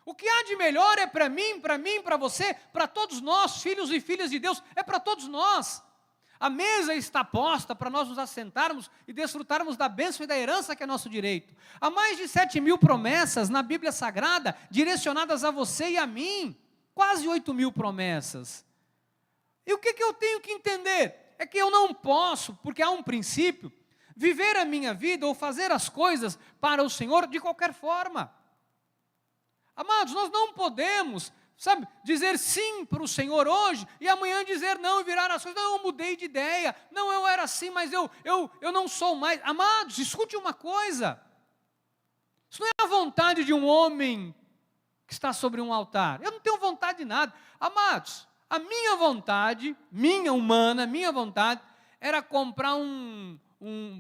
O que há de melhor é para mim, para você, para todos nós, filhos e filhas de Deus, é para todos nós. A mesa está posta para nós nos assentarmos e desfrutarmos da bênção e da herança que é nosso direito. Há mais de 7.000 promessas na Bíblia Sagrada, direcionadas a você e a mim. Quase 8.000 promessas. E o que eu tenho que entender? É que eu não posso, porque há um princípio, viver a minha vida ou fazer as coisas para o Senhor de qualquer forma. Amados, nós não podemos, sabe, dizer sim para o Senhor hoje e amanhã dizer não e virar as coisas. Não, eu mudei de ideia. Não, eu era assim, mas eu não sou mais. Amados, escute uma coisa. Isso não é a vontade de um homem que está sobre um altar. Eu não tenho vontade de nada. Amados, a minha vontade, minha humana, minha vontade, era comprar um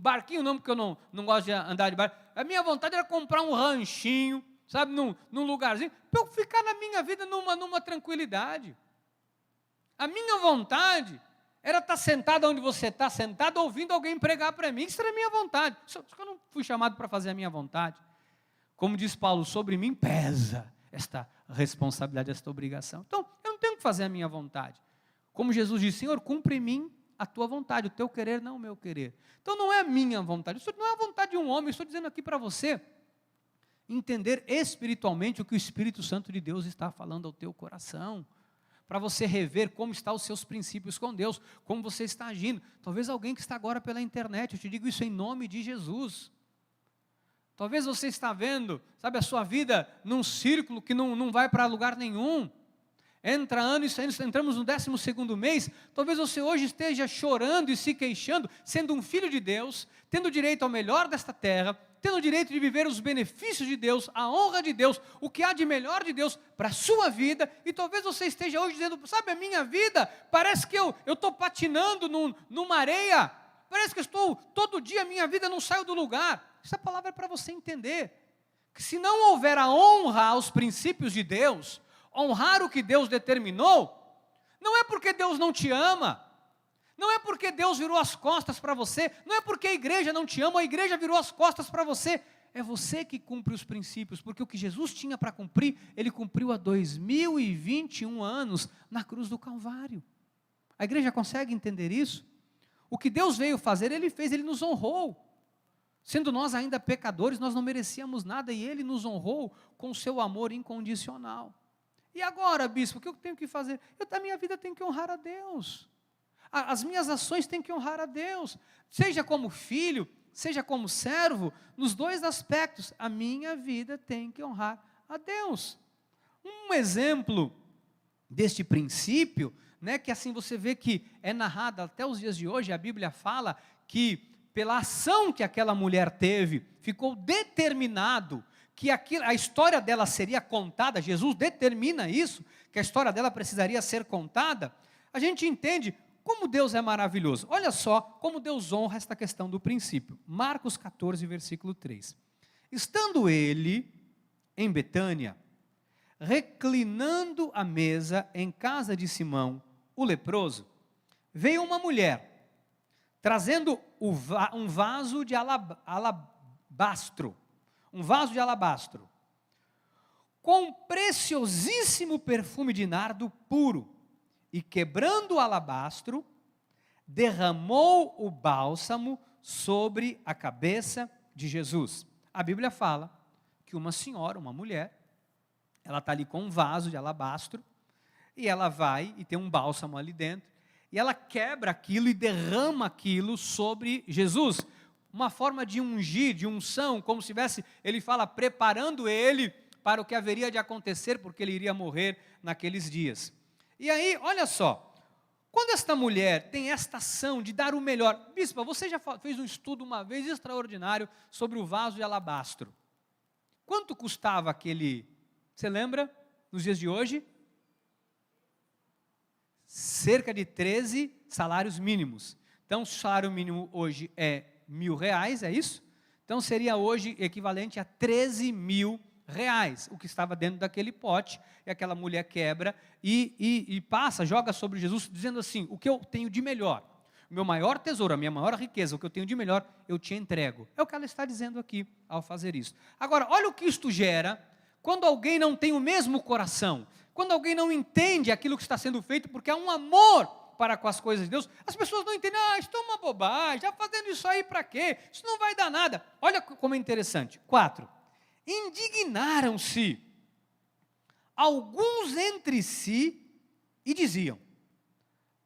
barquinho, não, porque eu não gosto de andar de barco. A minha vontade era comprar um ranchinho, sabe, num lugarzinho, para eu ficar na minha vida numa tranquilidade. A minha vontade era estar sentado onde você está sentado, ouvindo alguém pregar para mim. Isso era a minha vontade. Só que eu não fui chamado para fazer a minha vontade. Como diz Paulo, sobre mim pesa esta responsabilidade, esta obrigação. Então, eu não tenho que fazer a minha vontade. Como Jesus disse: Senhor, cumpre em mim a tua vontade, o teu querer, não o meu querer. Então, não é a minha vontade, isso não é a vontade de um homem. Eu estou dizendo aqui para você entender espiritualmente o que o Espírito Santo de Deus está falando ao teu coração, para você rever como estão os seus princípios com Deus, como você está agindo. Talvez alguém que está agora pela internet, eu te digo isso em nome de Jesus. Talvez você está vendo, sabe, a sua vida num círculo que não vai para lugar nenhum. Entra ano e entramos no 12º mês. Talvez você hoje esteja chorando e se queixando, sendo um filho de Deus, tendo direito ao melhor desta terra, tendo o direito de viver os benefícios de Deus, a honra de Deus, o que há de melhor de Deus para a sua vida. E talvez você esteja hoje dizendo: sabe, a minha vida, parece que eu estou patinando numa areia, parece que todo dia a minha vida não saiu do lugar. Essa palavra é para você entender, que se não houver a honra aos princípios de Deus, honrar o que Deus determinou, não é porque Deus não te ama, não é porque Deus virou as costas para você, não é porque a igreja não te ama, a igreja virou as costas para você, é você que cumpre os princípios, porque o que Jesus tinha para cumprir, Ele cumpriu há 2021 anos na cruz do Calvário. A igreja consegue entender isso? O que Deus veio fazer, Ele fez, Ele nos honrou. Sendo nós ainda pecadores, nós não merecíamos nada e Ele nos honrou com o seu amor incondicional. E agora, bispo, o que eu tenho que fazer? A minha vida tem que honrar a Deus. As minhas ações têm que honrar a Deus. Seja como filho, seja como servo, nos dois aspectos, a minha vida tem que honrar a Deus. Um exemplo deste princípio, né, que assim você vê que é narrado até os dias de hoje, a Bíblia fala que pela ação que aquela mulher teve, ficou determinado que a história dela seria contada. Jesus determina isso, que a história dela precisaria ser contada. A gente entende como Deus é maravilhoso. Olha só como Deus honra esta questão do princípio. Marcos 14, versículo 3. Estando ele em Betânia, reclinando a mesa em casa de Simão, o leproso, veio uma mulher, trazendo um vaso de alabastro, com preciosíssimo perfume de nardo puro, e quebrando o alabastro, derramou o bálsamo sobre a cabeça de Jesus. A Bíblia fala que uma senhora, uma mulher, ela está ali com um vaso de alabastro, E ela vai e tem um bálsamo ali dentro, e ela quebra aquilo e derrama aquilo sobre Jesus. Uma forma de ungir, de unção, como se estivesse, ele fala, preparando ele para o que haveria de acontecer, porque ele iria morrer naqueles dias. E aí, olha só, quando esta mulher tem esta ação de dar o melhor, bispa, você já fez um estudo uma vez extraordinário sobre o vaso de alabastro. Quanto custava aquele, você lembra, nos dias de hoje? Cerca de 13 salários mínimos. Então, o salário mínimo hoje é R$1.000, é isso? Então, seria hoje equivalente a 13 mil reais, o que estava dentro daquele pote, e aquela mulher quebra e passa, joga sobre Jesus, dizendo assim, o que eu tenho de melhor, o meu maior tesouro, a minha maior riqueza, o que eu tenho de melhor, eu te entrego. É o que ela está dizendo aqui, ao fazer isso. Agora, olha o que isto gera, quando alguém não tem o mesmo coração, quando alguém não entende aquilo que está sendo feito, porque há um amor para com as coisas de Deus, as pessoas não entendem, isso é uma bobagem, já fazendo isso aí para quê? Isso não vai dar nada. Olha como é interessante. 4. Indignaram-se alguns entre si e diziam,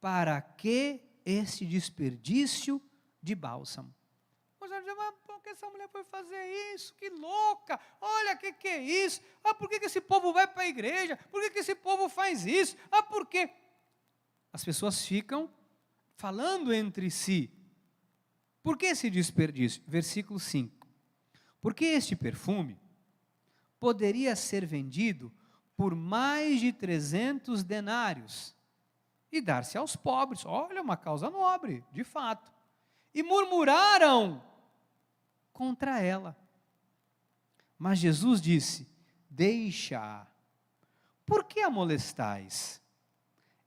para que este desperdício de bálsamo? Mas por que essa mulher foi fazer isso? Que louca! Olha, que é isso? Por que esse povo vai para a igreja? Por que esse povo faz isso? Por quê? As pessoas ficam falando entre si. Por que esse desperdício? Versículo 5. Porque este perfume poderia ser vendido por mais de 300 denários e dar-se aos pobres. Olha, uma causa nobre, de fato. E murmuraram contra ela. Mas Jesus disse, deixa-a. Por que a molestais?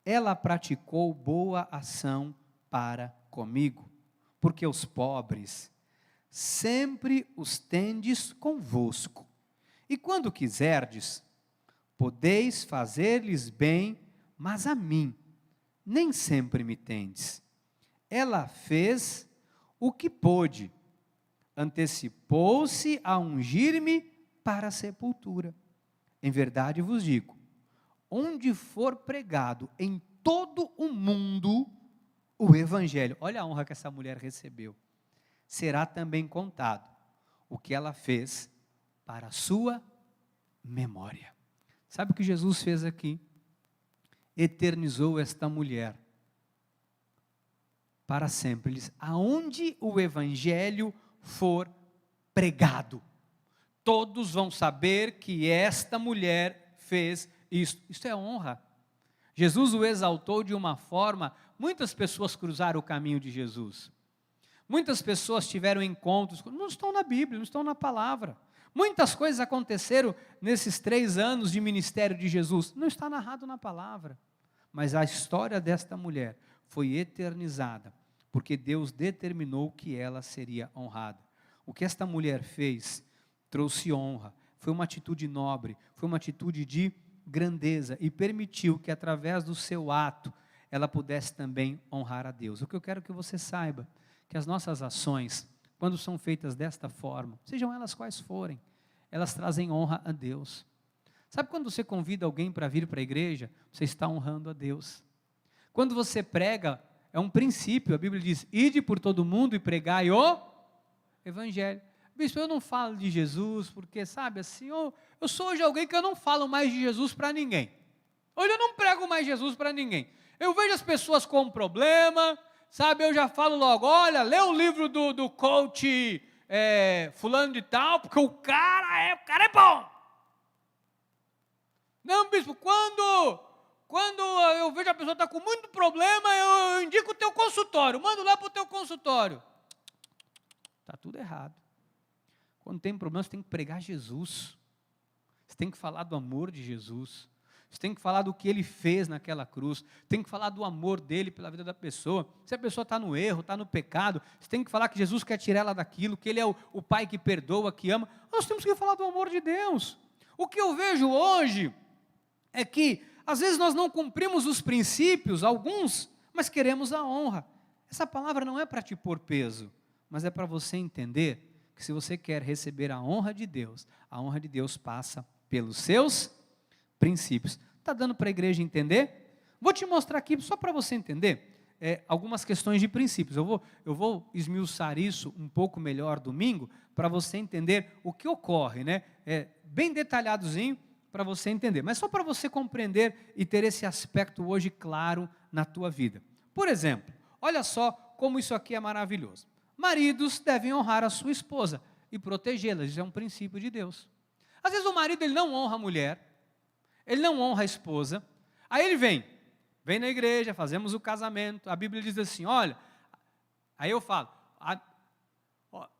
Ela praticou boa ação para comigo, porque os pobres sempre os tendes convosco, e quando quiserdes, podeis fazer-lhes bem, mas a mim nem sempre me tendes. Ela fez o que pôde, antecipou-se a ungir-me para a sepultura. Em verdade vos digo, onde for pregado em todo o mundo o evangelho, olha a honra que essa mulher recebeu, será também contado o que ela fez para a sua memória. Sabe o que Jesus fez aqui? Eternizou esta mulher para sempre. Ele diz, aonde o evangelho for pregado, todos vão saber que esta mulher fez isso. Isso é honra. Jesus o exaltou de uma forma, muitas pessoas cruzaram o caminho de Jesus. Muitas pessoas tiveram encontros, não estão na Bíblia, não estão na palavra. Muitas coisas aconteceram nesses 3 anos de ministério de Jesus, não está narrado na palavra. Mas a história desta mulher foi eternizada, porque Deus determinou que ela seria honrada. O que esta mulher fez trouxe honra, foi uma atitude nobre, foi uma atitude de grandeza e permitiu que através do seu ato ela pudesse também honrar a Deus. O que eu quero que você saiba, que as nossas ações, quando são feitas desta forma, sejam elas quais forem, elas trazem honra a Deus. Sabe quando você convida alguém para vir para a igreja, você está honrando a Deus. Quando você prega, é um princípio, a Bíblia diz, ide por todo mundo e pregai o evangelho. Bispo, eu não falo de Jesus, porque sabe assim, eu sou hoje alguém que eu não falo mais de Jesus para ninguém. Hoje eu não prego mais Jesus para ninguém. Eu vejo as pessoas com um problema, sabe, eu já falo logo, olha, lê o livro do coach fulano de tal, porque o cara é bom. Não, bispo, quando eu vejo a pessoa está com muito problema, eu indico o teu consultório, mando lá para o teu consultório. Está tudo errado. Quando tem problema, você tem que pregar Jesus. Você tem que falar do amor de Jesus. Você tem que falar do que Ele fez naquela cruz. Tem que falar do amor dEle pela vida da pessoa. Se a pessoa está no erro, está no pecado, você tem que falar que Jesus quer tirar ela daquilo, que Ele é o Pai que perdoa, que ama. Nós temos que falar do amor de Deus. O que eu vejo hoje é que, às vezes nós não cumprimos os princípios, alguns, mas queremos a honra. Essa palavra não é para te pôr peso, mas é para você entender que se você quer receber a honra de Deus passa pelos seus princípios. Está dando para a igreja entender? Vou te mostrar aqui, só para você entender, algumas questões de princípios. Eu vou esmiuçar isso um pouco melhor domingo, para você entender o que ocorre, né? Bem detalhadozinho, para você entender. Mas só para você compreender e ter esse aspecto hoje claro na tua vida. Por exemplo, olha só como isso aqui é maravilhoso. Maridos devem honrar a sua esposa e protegê-la. Isso é um princípio de Deus. Às vezes o marido ele não honra a mulher, ele não honra a esposa, aí ele vem na igreja, fazemos o casamento, a Bíblia diz assim, olha, aí eu falo,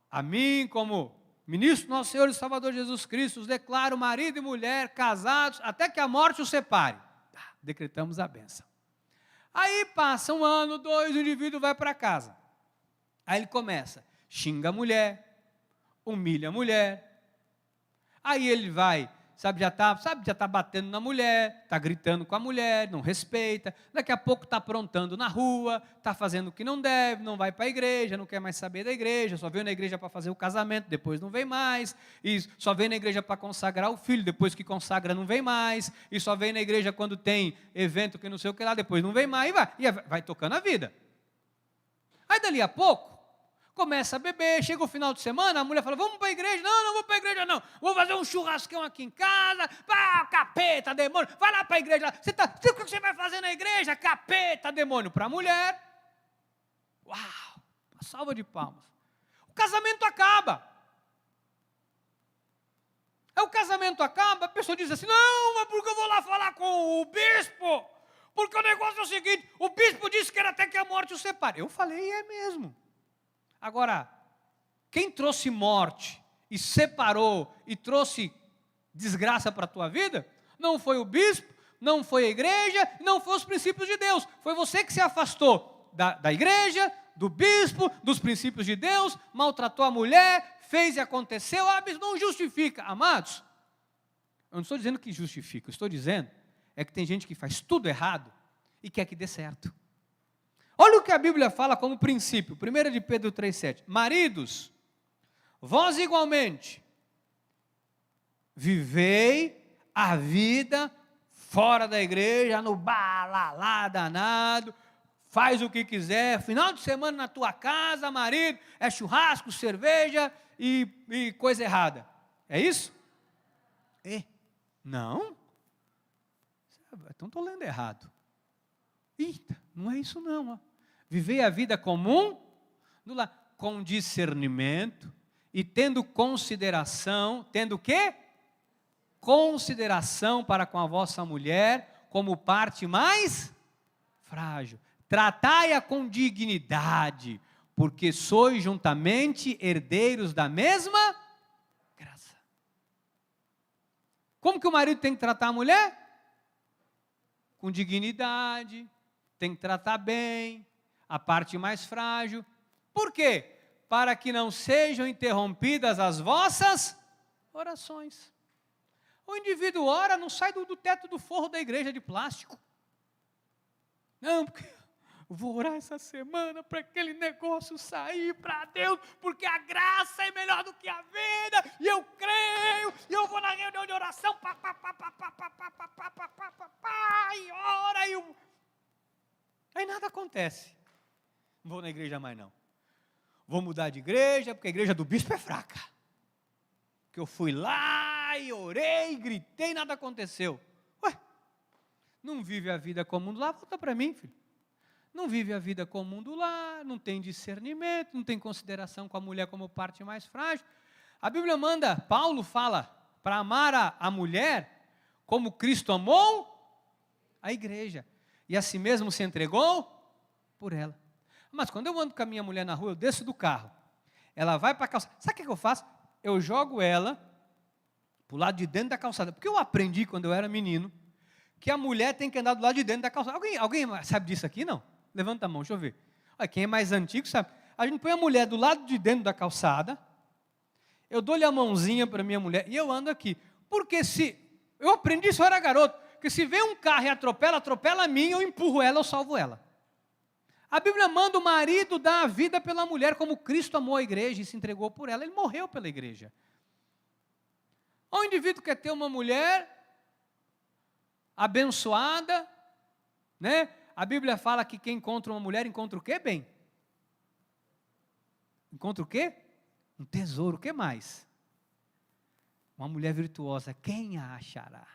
a mim como ministro do nosso Senhor e Salvador Jesus Cristo, os declaro marido e mulher casados, até que a morte os separe. Decretamos a bênção. Aí passa 1 ano, 2, o indivíduo vai para casa. Aí ele começa, xinga a mulher, humilha a mulher. Aí ele vai, já está batendo na mulher, está gritando com a mulher, não respeita. Daqui a pouco está aprontando na rua, está fazendo o que não deve, não vai para a igreja, não quer mais saber da igreja, só veio na igreja para fazer o casamento, depois não vem mais. E só vem na igreja para consagrar o filho, depois que consagra não vem mais. E só vem na igreja quando tem evento que não sei o que lá, depois não vem mais. E vai tocando a vida. Aí dali a pouco, começa a beber, chega o final de semana, a mulher fala, vamos para a igreja? Não vou para a igreja não, vou fazer um churrascão aqui em casa, capeta, demônio, vai lá para a igreja, o que você vai fazer na igreja? Capeta, demônio, para a mulher, uau, uma salva de palmas, o casamento acaba, aí o casamento acaba, a pessoa diz assim, não, mas porque eu vou lá falar com o bispo, porque o negócio é o seguinte, o bispo disse que era até que a morte o separe, eu falei, é mesmo. Agora, quem trouxe morte e separou e trouxe desgraça para a tua vida, não foi o bispo, não foi a igreja, não foi os princípios de Deus. Foi você que se afastou da igreja, do bispo, dos princípios de Deus, maltratou a mulher, fez e aconteceu, isso não justifica. Amados, eu não estou dizendo que justifica, eu estou dizendo é que tem gente que faz tudo errado e quer que dê certo. Olha o que a Bíblia fala como princípio, 1 de Pedro 3,7. Maridos, vós igualmente, vivei a vida fora da igreja, no balalá danado, faz o que quiser, final de semana na tua casa, marido, é churrasco, cerveja e coisa errada. É isso? Não? Então estou lendo errado. Eita, não é isso não, ó. Vivei a vida comum, com discernimento e tendo consideração, tendo o quê? Consideração para com a vossa mulher como parte mais frágil. Tratai-a com dignidade, porque sois juntamente herdeiros da mesma graça. Como que o marido tem que tratar a mulher? Com dignidade, tem que tratar bem, a parte mais frágil. Por quê? Para que não sejam interrompidas as vossas orações. O indivíduo ora, não sai do teto do forro da igreja de plástico. Não, porque eu vou orar essa semana para aquele negócio sair para Deus, porque a graça é melhor do que a vida, e eu creio, e eu vou na reunião de oração, e ora, aí nada acontece. Não vou na igreja mais não. Vou mudar de igreja, porque a igreja do bispo é fraca. Porque eu fui lá e orei, gritei, nada aconteceu. Ué, não vive a vida como o mundo lá? Volta para mim, filho. Não vive a vida como o mundo lá, não tem discernimento, não tem consideração com a mulher como parte mais frágil. A Bíblia manda, Paulo fala, para amar a mulher como Cristo amou a igreja. E a si mesmo se entregou por ela. Mas quando eu ando com a minha mulher na rua, eu desço do carro. Ela vai para a calçada. Sabe o que eu faço? Eu jogo ela para o lado de dentro da calçada. Porque eu aprendi quando eu era menino que a mulher tem que andar do lado de dentro da calçada. Alguém sabe disso aqui? Não? Levanta a mão, deixa eu ver. Olha, quem é mais antigo sabe. A gente põe a mulher do lado de dentro da calçada. Eu dou-lhe a mãozinha para a minha mulher e eu ando aqui. Porque eu aprendi isso, eu era garoto. Porque se vem um carro e atropela a mim, eu empurro ela, eu salvo ela. A Bíblia manda o marido dar a vida pela mulher, como Cristo amou a igreja e se entregou por ela. Ele morreu pela igreja. O indivíduo quer ter uma mulher, abençoada, né? A Bíblia fala que quem encontra uma mulher encontra o quê, bem? Encontra o quê? Um tesouro, o que mais? Uma mulher virtuosa, quem a achará?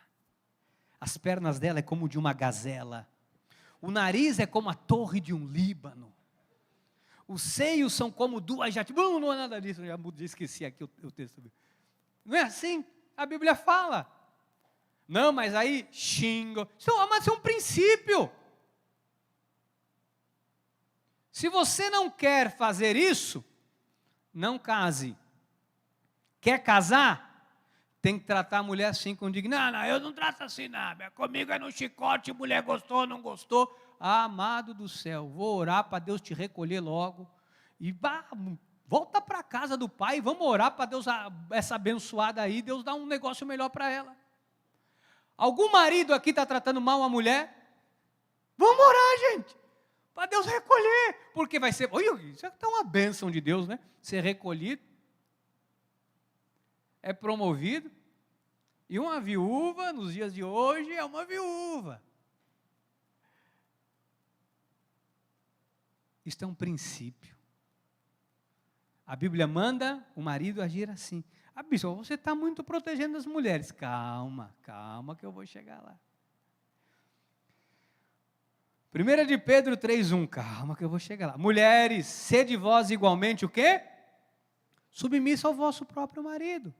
As pernas dela é como de uma gazela, o nariz é como a torre de um Líbano, os seios são como duas jatibas. Não é nada disso, eu já esqueci aqui o texto. Não é assim? A Bíblia fala. Não, mas aí xinga. Mas isso é um princípio. Se você não quer fazer isso, não case. Quer casar? Tem que tratar a mulher assim com dignidade. Não, eu não trato assim, não. Comigo é no chicote, mulher gostou, não gostou. Ah, amado do céu, vou orar para Deus te recolher logo. E volta para a casa do pai, vamos orar para Deus, essa abençoada aí, Deus dá um negócio melhor para ela. Algum marido aqui está tratando mal a mulher? Vamos orar, gente, para Deus recolher, porque vai ser, olha, isso é uma bênção de Deus, né? Ser recolhido, é promovido, e uma viúva, nos dias de hoje, é uma viúva. Isto é um princípio. A Bíblia manda o marido agir assim. Ah, bispo, você está muito protegendo as mulheres. Calma, calma que eu vou chegar lá. 1 de Pedro 3,1, calma que eu vou chegar lá. Mulheres, sede vós igualmente o quê? Submissa ao vosso próprio marido,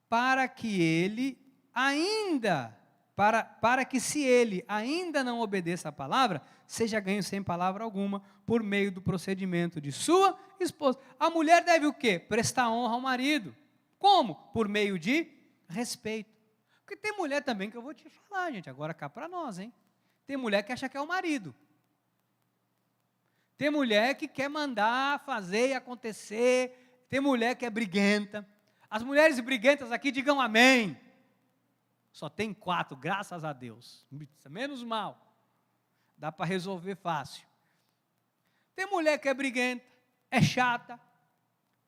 para que ele ainda, para que se ele ainda não obedeça a palavra, seja ganho sem palavra alguma, por meio do procedimento de sua esposa. A mulher deve o quê? Prestar honra ao marido. Como? Por meio de respeito. Porque tem mulher também que eu vou te falar, gente, agora cá para nós, hein? Tem mulher que acha que é o marido. Tem mulher que quer mandar, fazer e acontecer. Tem mulher que é briguenta. As mulheres briguentas aqui, digam amém. Só tem 4, graças a Deus. Menos mal. Dá para resolver fácil. Tem mulher que é briguenta, é chata,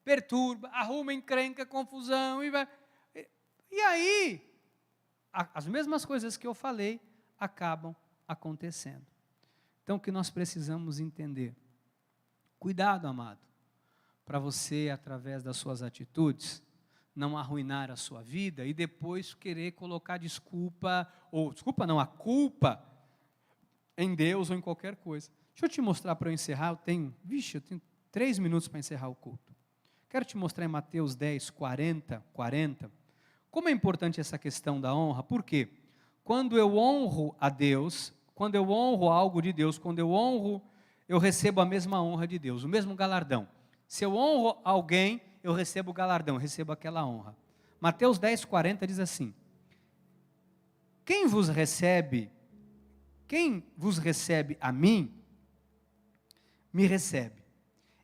perturba, arruma encrenca, confusão. E aí, as mesmas coisas que eu falei acabam acontecendo. Então, o que nós precisamos entender? Cuidado, amado, para você, através das suas atitudes, não arruinar a sua vida e depois querer colocar a culpa em Deus ou em qualquer coisa. Deixa eu te mostrar para eu encerrar, eu tenho 3 minutos para encerrar o culto. Quero te mostrar em Mateus 10, 40, como é importante essa questão da honra. Por quê? Quando eu honro a Deus, quando eu honro algo de Deus, quando eu honro, eu recebo a mesma honra de Deus, o mesmo galardão. Se eu honro alguém, eu recebo o galardão, eu recebo aquela honra. Mateus 10, 40 diz assim: Quem vos recebe a mim, me recebe.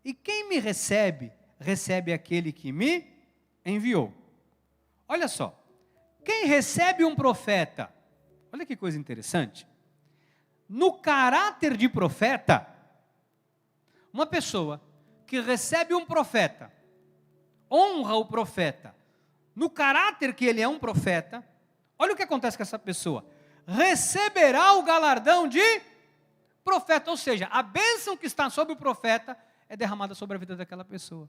E quem me recebe, recebe aquele que me enviou. Olha só, quem recebe um profeta, olha que coisa interessante, no caráter de profeta, uma pessoa que recebe um profeta, honra o profeta, no caráter que ele é um profeta, olha o que acontece com essa pessoa, receberá o galardão de profeta, ou seja, a bênção que está sobre o profeta é derramada sobre a vida daquela pessoa.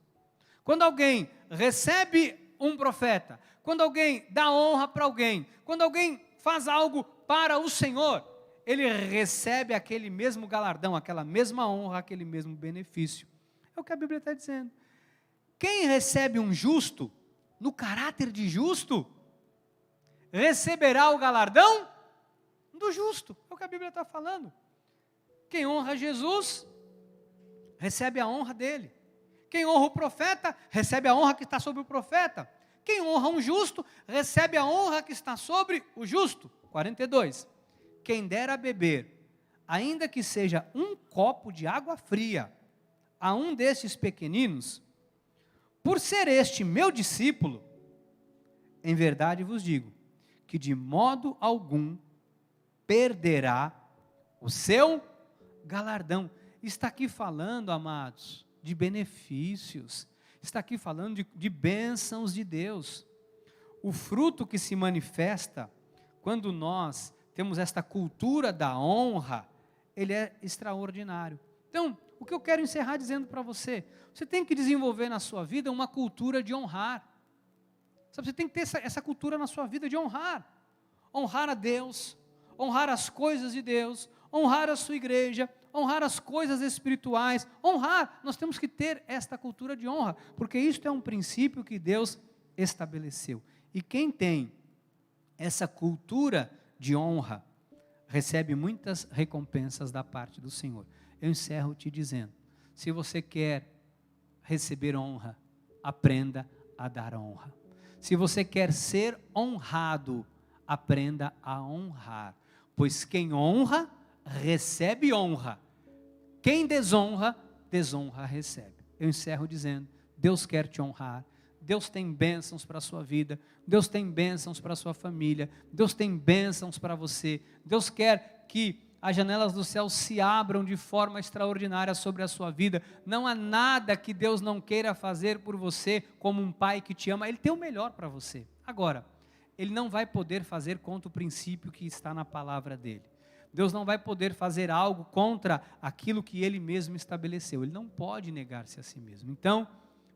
Quando alguém recebe um profeta, quando alguém dá honra para alguém, quando alguém faz algo para o Senhor, ele recebe aquele mesmo galardão, aquela mesma honra, aquele mesmo benefício. É o que a Bíblia está dizendo. Quem recebe um justo, no caráter de justo, receberá o galardão do justo. É o que a Bíblia está falando. Quem honra Jesus, recebe a honra dele. Quem honra o profeta, recebe a honra que está sobre o profeta. Quem honra um justo, recebe a honra que está sobre o justo. 42. Quem der a beber, ainda que seja um copo de água fria, a um destes pequeninos, por ser este meu discípulo, em verdade vos digo, que de modo algum perderá o seu galardão. Está aqui falando, amados, de benefícios, está aqui falando de bênçãos de Deus. O fruto que se manifesta quando nós temos esta cultura da honra, ele é extraordinário. Então, o que eu quero encerrar dizendo para você, você tem que desenvolver na sua vida uma cultura de honrar. Sabe, você tem que ter essa cultura na sua vida de honrar. Honrar a Deus, honrar as coisas de Deus, honrar a sua igreja, honrar as coisas espirituais, honrar. Nós temos que ter esta cultura de honra, porque isto é um princípio que Deus estabeleceu. E quem tem essa cultura de honra, recebe muitas recompensas da parte do Senhor. Eu encerro te dizendo, se você quer receber honra, aprenda a dar honra. Se você quer ser honrado, aprenda a honrar. Pois quem honra, recebe honra. Quem desonra, desonra recebe. Eu encerro dizendo, Deus quer te honrar. Deus tem bênçãos para a sua vida, Deus tem bênçãos para a sua família, Deus tem bênçãos para você. Deus quer que as janelas do céu se abram de forma extraordinária sobre a sua vida. Não há nada que Deus não queira fazer por você, como um pai que te ama. Ele tem o melhor para você. Agora, Ele não vai poder fazer contra o princípio que está na palavra dEle. Deus não vai poder fazer algo contra aquilo que Ele mesmo estabeleceu. Ele não pode negar-se a si mesmo. Então,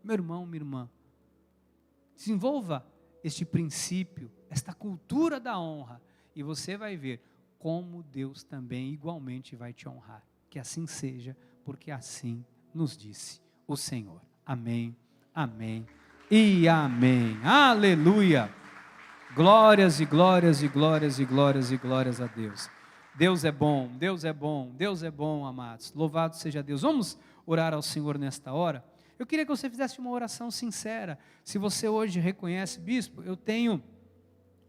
meu irmão, minha irmã, desenvolva este princípio, esta cultura da honra, e você vai ver como Deus também igualmente vai te honrar. Que assim seja, porque assim nos disse o Senhor. Amém, amém e amém. Aleluia! Glórias e glórias e glórias e glórias e glórias a Deus. Deus é bom, Deus é bom, Deus é bom, amados. Louvado seja Deus. Vamos orar ao Senhor nesta hora? Eu queria que você fizesse uma oração sincera. Se você hoje reconhece, bispo, eu tenho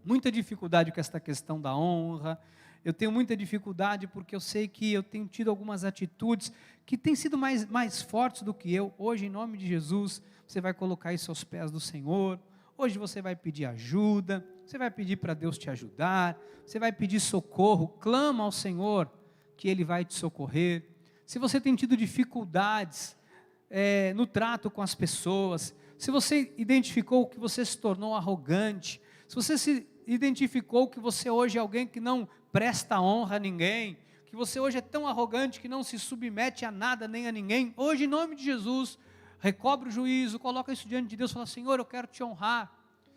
muita dificuldade com esta questão da honra, eu tenho muita dificuldade porque eu sei que eu tenho tido algumas atitudes que têm sido mais fortes do que eu. Hoje, em nome de Jesus, você vai colocar isso aos pés do Senhor. Hoje você vai pedir ajuda, você vai pedir para Deus te ajudar, você vai pedir socorro, clama ao Senhor que Ele vai te socorrer. Se você tem tido dificuldades no trato com as pessoas, se você identificou que você se tornou arrogante, se você se identificou que você hoje é alguém que não presta honra a ninguém, que você hoje é tão arrogante que não se submete a nada nem a ninguém, hoje em nome de Jesus, recobre o juízo, coloca isso diante de Deus, fala, Senhor, eu quero te honrar.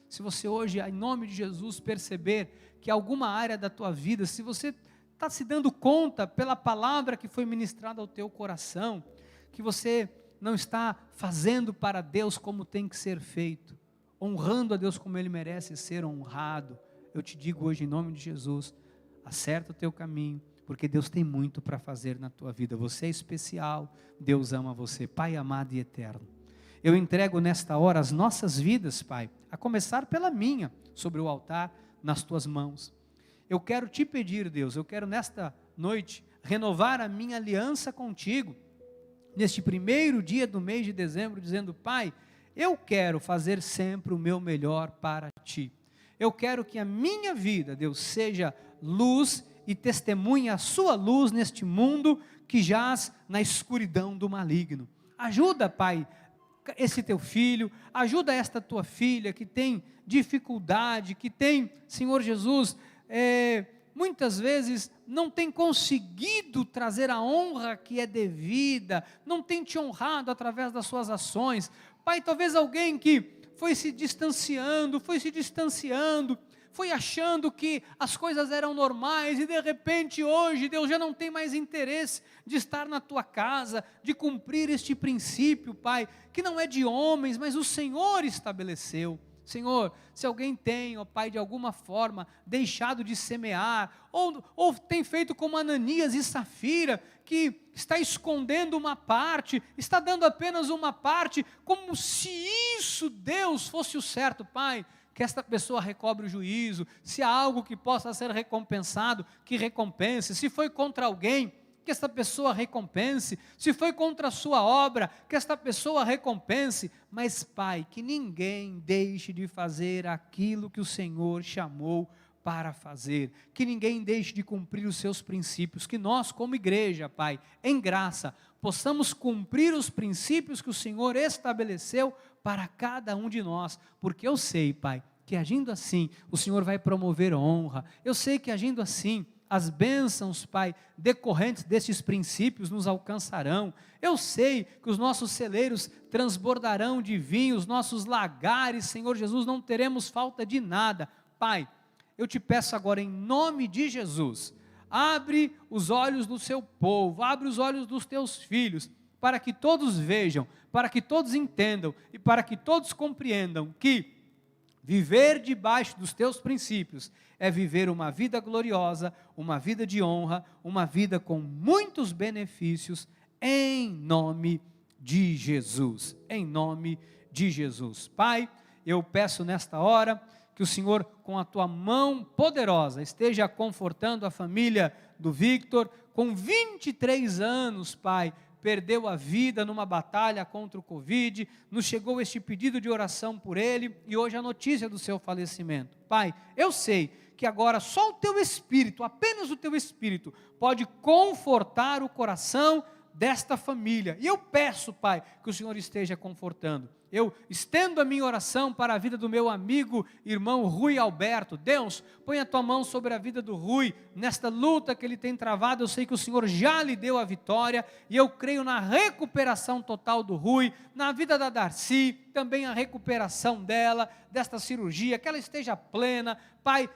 Se você hoje, em nome de Jesus, perceber que alguma área da tua vida, se você está se dando conta pela palavra que foi ministrada ao teu coração, que você não está fazendo para Deus como tem que ser feito, honrando a Deus como Ele merece ser honrado, eu te digo hoje em nome de Jesus, acerta o teu caminho, porque Deus tem muito para fazer na tua vida. Você é especial, Deus ama você. Pai amado e eterno, eu entrego nesta hora as nossas vidas, Pai, a começar pela minha, sobre o altar, nas tuas mãos. Eu quero te pedir, Deus, eu quero nesta noite renovar a minha aliança contigo, neste primeiro dia do mês de dezembro, dizendo, Pai, eu quero fazer sempre o meu melhor para ti. Eu quero que a minha vida, Deus, seja luz e testemunhe a sua luz neste mundo que jaz na escuridão do maligno. Ajuda, Pai, esse teu filho, ajuda esta tua filha que tem dificuldade, que tem, Senhor Jesus, muitas vezes não tem conseguido trazer a honra que é devida, não tem te honrado através das suas ações. Pai, talvez alguém que foi se distanciando, foi achando que as coisas eram normais e de repente hoje Deus já não tem mais interesse de estar na tua casa, de cumprir este princípio, Pai, que não é de homens, mas o Senhor estabeleceu. Senhor, se alguém tem, ó Pai, de alguma forma deixado de semear, ou tem feito como Ananias e Safira, que está escondendo uma parte, está dando apenas uma parte, como se isso, Deus, fosse o certo, Pai, que esta pessoa recobre o juízo, se há algo que possa ser recompensado, que recompense, se foi contra alguém, que esta pessoa recompense, se foi contra a sua obra, que esta pessoa recompense, mas Pai, que ninguém deixe de fazer aquilo que o Senhor chamou para fazer, que ninguém deixe de cumprir os seus princípios, que nós como igreja, Pai, em graça, possamos cumprir os princípios que o Senhor estabeleceu para cada um de nós, porque eu sei, Pai, que agindo assim, o Senhor vai promover honra. Eu sei que agindo assim, as bênçãos, Pai, decorrentes destes princípios nos alcançarão. Eu sei que os nossos celeiros transbordarão de vinho, os nossos lagares, Senhor Jesus, não teremos falta de nada. Pai, eu te peço agora em nome de Jesus, abre os olhos do seu povo, abre os olhos dos teus filhos, para que todos vejam, para que todos entendam e para que todos compreendam que viver debaixo dos teus princípios é viver uma vida gloriosa, uma vida de honra, uma vida com muitos benefícios, em nome de Jesus. Em nome de Jesus. Pai, eu peço nesta hora que o Senhor, com a tua mão poderosa, esteja confortando a família do Victor, com 23 anos, Pai, perdeu a vida numa batalha contra o Covid, nos chegou este pedido de oração por ele, e hoje a notícia do seu falecimento. Pai, eu sei que agora só o teu Espírito, apenas o teu Espírito, pode confortar o coração desta família, e eu peço, Pai, que o Senhor esteja confortando. Eu estendo a minha oração para a vida do meu amigo, irmão Rui Alberto. Deus, põe a tua mão sobre a vida do Rui, nesta luta que ele tem travado. Eu sei que o Senhor já lhe deu a vitória, e eu creio na recuperação total do Rui, na vida da Darcy, também a recuperação dela, desta cirurgia, que ela esteja plena, Pai,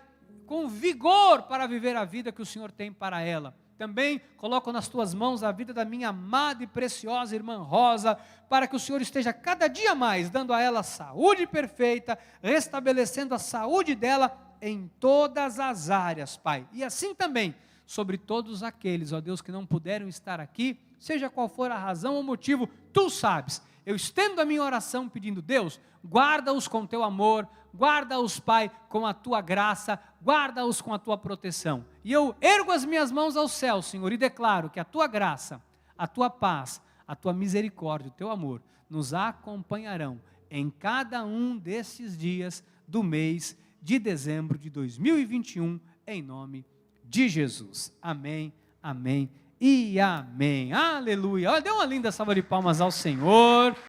com vigor para viver a vida que o Senhor tem para ela. Também coloco nas tuas mãos a vida da minha amada e preciosa irmã Rosa, para que o Senhor esteja cada dia mais dando a ela saúde perfeita, restabelecendo a saúde dela em todas as áreas, Pai. E assim também sobre todos aqueles, ó Deus, que não puderam estar aqui, seja qual for a razão ou motivo, Tu sabes. Eu estendo a minha oração pedindo, Deus, guarda-os com Teu amor, guarda-os, Pai, com a Tua graça, guarda-os com a Tua proteção. E eu ergo as minhas mãos ao céu, Senhor, e declaro que a Tua graça, a Tua paz, a Tua misericórdia, o Teu amor, nos acompanharão em cada um desses dias do mês de dezembro de 2021, em nome de Jesus. Amém, amém e amém. Aleluia. Olha, dê uma linda salva de palmas ao Senhor.